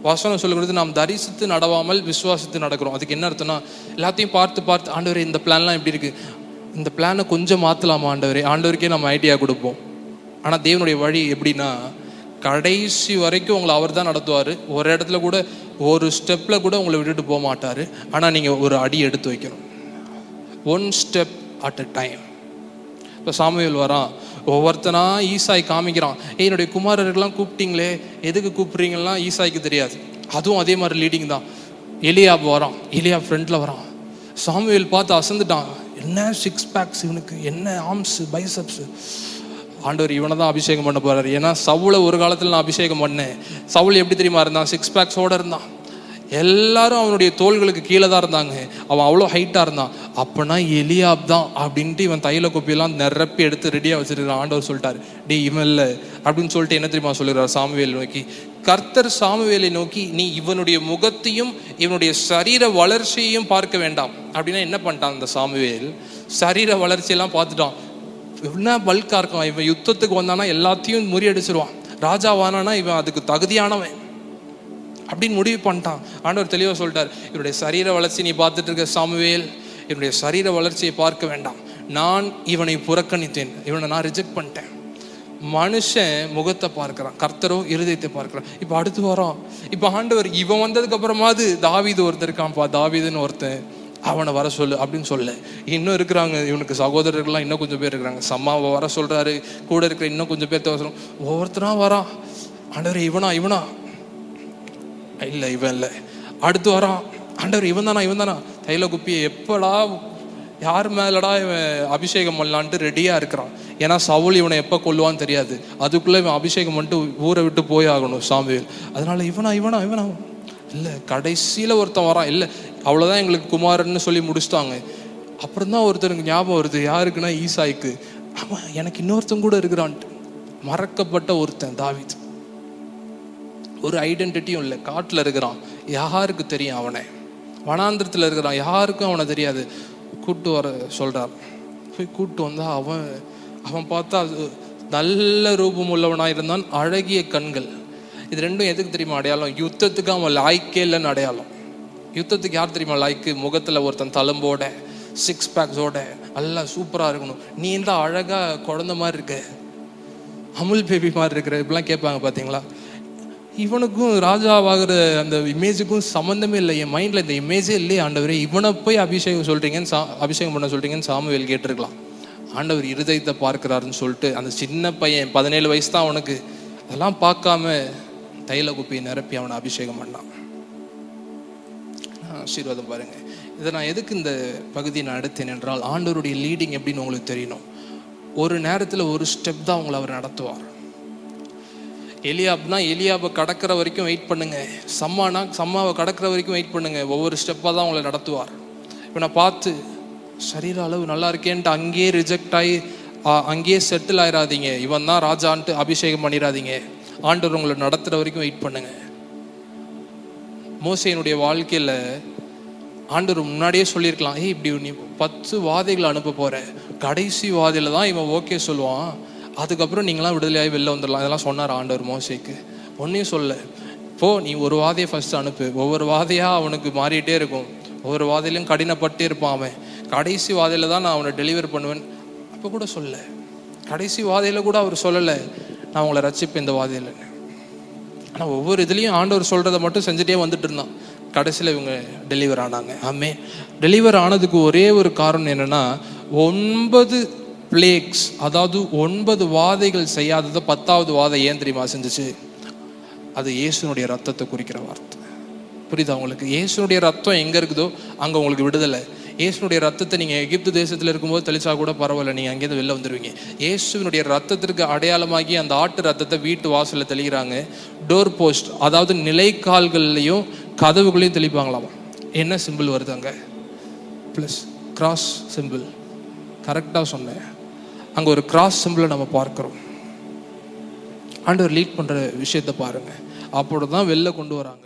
வசனம் சொல்லுகிறது, நாம் தரிசித்து நடவாமல் விசுவாசித்து நடக்கிறோம். அதுக்கு என்ன அர்த்தம்னா, எல்லாத்தையும் பார்த்து ஆண்டவரே இந்த பிளான்லாம் எப்படி இருக்குது, இந்த பிளானை கொஞ்சம் மாற்றலாமா ஆண்டவரே, ஆண்டவருக்கே நம்ம ஐடியா கொடுப்போம். ஆனால் தேவனுடைய வழி எப்படின்னா, கடைசி வரைக்கும் உங்களை அவர் தான் நடத்துவார். ஒரு இடத்துல கூட ஒரு ஸ்டெப்பில் கூட உங்களை விட்டுட்டு போக மாட்டார். ஆனால் நீங்கள் ஒரு அடி எடுத்து வைக்கணும். 1 ஸ்டெப் அட் அ டைம். இப்போ சாமுவேல் வரான், ஒவ்வொருத்தனா ஈசாய் காமிக்கிறான். என்னுடைய குமாரர்கள்லாம் கூப்பிட்டீங்களே, எதுக்கு கூப்பிட்றீங்கலாம் ஈசாய்க்கு தெரியாது. அதுவும் அதே மாதிரி லீடிங் தான். எலியாப் வரான், எலியாப் ஃப்ரெண்டில் வரான். சாமுவேல் பார்த்து அசந்துட்டான். என்ன 6 பேக்ஸ் இவனுக்கு, என்ன ஆர்ம்ஸ் பைசப்ஸ். ஆண்டவர் இவனை தான் அபிஷேகம் பண்ண போறாரு. ஏன்னா சவுலை ஒரு காலத்தில் நான் அபிஷேகம் பண்ணேன். சவுல் எப்படி தெரியுமா இருந்தான்? 6 பேக்ஸோட இருந்தான். எல்லாரும் அவனுடைய தோள்களுக்கு கீழே தான் இருந்தாங்க. அவன் அவ்வளோ ஹைட்டாக இருந்தான். அப்போனா எலியாப் தான் அப்படின்ட்டு இவன் தைல குப்பியெல்லாம் நிரப்பி எடுத்து ரெடியாக வச்சிருக்கான். ஆண்டவர் சொல்லிட்டாரு, டே இவன் இல்லை அப்படின்னு சொல்லிட்டு என்ன தெரியுமா சொல்லுறார்? சாமுவேல் நோக்கி, கர்த்தர் சாமுவேலை நோக்கி, நீ இவனுடைய முகத்தையும் இவனுடைய சரீர வளர்ச்சியையும் பார்க்க வேண்டாம். அப்படின்னா என்ன பண்ணிட்டான் அந்த சாமுவேல்? சரீர வளர்ச்சியெல்லாம் பார்த்துட்டான். என்ன பல்கா இருக்கான் இவன், யுத்தத்துக்கு வந்தானா எல்லாத்தையும் முறியடிச்சிருவான், ராஜாவானா இவன் அதுக்கு தகுதியானவன் அப்படின்னு முடிவு பண்ணிட்டான். ஆண்டவர் தெளிவாக சொல்லிட்டார், இவனுடைய சரீர வளர்ச்சி நீ பார்த்துட்டு இருக்க சாமுவேல், இவனுடைய சரீர வளர்ச்சியை பார்க்க வேண்டாம். நான் இவனை புறக்கணித்தேன், இவனை நான் ரிஜெக்ட் பண்ணிட்டேன். மனுஷன் முகத்தை பார்க்கிறான், கர்த்தரோ இருதயத்தை பார்க்கிறான். இப்போ அடுத்து வரோம். இப்போ ஆண்டவர் இவன் வந்ததுக்கு அப்புறமாவது தாவீது ஒருத்தர் இருக்கான்ப்பா, தாவீதுன்னு ஒருத்தன், அவனை வர சொல்லு அப்படின்னு சொல்ல. இன்னும் இருக்கிறாங்க இவனுக்கு சகோதரர்கள்லாம், இன்னும் கொஞ்சம் பேர் இருக்கிறாங்க. சம்மாவை வர சொல்றாரு, கூட இருக்கிற இன்னும் கொஞ்சம் பேர்த்த வர, ஒவ்வொருத்தரா வரான். ஆண்டவர் இவனா இல்லை, இவன் இல்லை. அடுத்து வரான். ஆண்டவர் இவன் தானா தைல குப்பியை எப்படா யார் மேலடா இவன் அபிஷேகம் பண்ணலான்ட்டு ரெடியா இருக்கிறான். ஏன்னா சவுல் இவனை எப்போ கொல்லுவான்னு தெரியாது. அதுக்குள்ள இவன் அபிஷேகம் பண்ணிட்டு ஊரை விட்டு போய் ஆகணும் சாமுவேல். அதனால இவனா இல்லை. கடைசியில் ஒருத்தன் வரான். இல்லை அவ்வளோதான் எங்களுக்கு குமாரன்னு சொல்லி முடிச்சிட்டாங்க. அப்புறம் தான் ஒருத்தருக்கு ஞாபகம் வருது. யாருக்குன்னா ஈசாய்க்கு. ஆமாம், எனக்கு இன்னொருத்தன் கூட இருக்கிறான்ட்டு. மறக்கப்பட்ட ஒருத்தன் தாவீது. ஒரு ஐடென்டிட்டியும் இல்லை. காட்டில் இருக்கிறான், யாருக்கு தெரியும் அவனை? வனாந்திரத்தில் இருக்கிறான், யாருக்கும் அவனை தெரியாது. கூட்டு வர சொல்கிறார். போய் கூட்டு வந்தால் அவன் பார்த்தா நல்ல ரூபம் உள்ளவனாக இருந்தான், அழகிய கண்கள். இது ரெண்டும் எதுக்கு தெரியுமா அடையாளம்? யுத்தத்துக்கு அவன் லாய்க்கே இல்லைன்னு அடையாளம். யுத்தத்துக்கு யார் தெரியுமா லாய்க்கு? முகத்தில் ஒருத்தன் தழும்போட 6 பேக்ஸோட நல்லா சூப்பராக இருக்கணும். நீ இந்த அழகாக குழந்த மாதிரி இருக்க, அமுல் பேபி மாதிரி இருக்கிற, இப்படிலாம் கேட்பாங்க பார்த்தீங்களா? இவனுக்கும் ராஜாவாகிற அந்த இமேஜுக்கும் சம்மந்தமே இல்லை. என் மைண்டில் இந்த இமேஜே இல்லையே ஆண்டவரே, இவனை போய் அபிஷேகம் பண்ண சொல்கிறீங்கன்னு சாமுவேல் கேட்டிருக்கலாம். ஆண்டவர் இருதயத்தை பார்க்கிறாருன்னு சொல்லிட்டு அந்த சின்ன பையன் 17 வயசு தான் அவனுக்கு, அதெல்லாம் பார்க்காம தைல குப்பியை நிரப்பி அவனை அபிஷேகம் பண்ணான். ஆசீர்வாதம் பாருங்க. இதை நான் எதுக்கு இந்த பகுதியை நான் எடுத்தேன் என்றால், ஆண்டவருடைய லீடிங் எப்படின்னு உங்களுக்கு தெரியணும். ஒரு நேரத்தில் ஒரு ஸ்டெப் தான் உங்களை அவர் நடத்துவார். எலியாப்னா எலியாபை கடக்கிற வரைக்கும் வெயிட் பண்ணுங்க. சம்மாவை கடக்கிற வரைக்கும் வெயிட் பண்ணுங்க. ஒவ்வொரு ஸ்டெப்பாக தான் உங்களை நடத்துவார். இப்போ நான் பார்த்து சரீர அளவு நல்லா இருக்கேன்ட்டு அங்கேயே ரிஜெக்ட் ஆகி அங்கேயே செட்டில் ஆயிடாதீங்க. இவன் தான் ராஜான்ட்டு அபிஷேகம் பண்ணிடாதீங்க. ஆண்டவர் உங்களை நடத்துகிற வரைக்கும் வெயிட் பண்ணுங்க. மோசேயினுடைய வாழ்க்கையில் ஆண்டவர் முன்னாடியே சொல்லியிருக்கலாம், இப்படி நீ 10 வாதைகளை அனுப்ப போற, கடைசி வாதையில தான் இவன் ஓகே சொல்லுவான், அதுக்கப்புறம் நீங்களாம் விடுதலையாகி வெளில வந்துடலாம். இதெல்லாம் சொன்னார் ஆண்டவர் மோசேக்கு. ஒன்றையும் சொல்ல, போ நீ ஒரு வாதையை ஃபர்ஸ்ட் அனுப்பு. ஒவ்வொரு வாதையாக அவனுக்கு மாறிட்டே இருக்கும், ஒவ்வொரு வாதையிலும் கடினப்பட்டே இருப்பான் அவன். கடைசி வாதையில தான் நான் அவனை டெலிவர் பண்ணுவேன். அப்போ கூட சொல்ல, கடைசி வாதையில கூட அவர் சொல்லலை நான் உங்களை ரட்சிப்பேன் இந்த வாதையில். ஆனால் ஒவ்வொரு இதுலேயும் ஆண்டவர் சொல்கிறத மட்டும் செஞ்சுட்டே வந்துட்டு இருந்தான். கடைசியில் இவங்க டெலிவர் ஆனாங்க. ஆமே, டெலிவர் ஆனதுக்கு ஒரே ஒரு காரணம் என்னென்னா, 9 பிளேக்ஸ், அதாவது 9 வாதைகள் செய்யாததை 10வது வாதை ஏன் தெரியுமா செஞ்சிச்சு? அது இயேசுனுடைய ரத்தத்தை குறிக்கிற வார்த்தை. புரியுதா உங்களுக்கு? இயேசுனுடைய ரத்தம் எங்கே இருக்குதோ அங்கே உங்களுக்கு விடுதலை. இயேசுனுடைய ரத்தத்தை நீங்கள் எகிப்து தேசத்தில் இருக்கும்போது தெளிச்சா கூட பரவாயில்ல, நீங்கள் அங்கேருந்து வெளில வந்துடுவீங்க. இயேசுனுடைய ரத்தத்திற்கு அடையாளமாகி அந்த ஆட்டு ரத்தத்தை வீட்டு வாசலில் தெளிக்கிறாங்க. டோர் போஸ்ட், அதாவது நிலைக்கால்கள்லையும் கதவுகளையும் தெளிப்பாங்களாம். என்ன சிம்பிள் வருது அங்கே? Plus cross simple. கரெக்டாக சொன்னேன். அங்கே ஒரு கிராஸ் சிம்பிளை நம்ம பார்க்குறோம். ஆண்டவர் லீட் பண்ணுற விஷயத்தை பாருங்கள். அப்போது தான் வெளில கொண்டு வராங்க.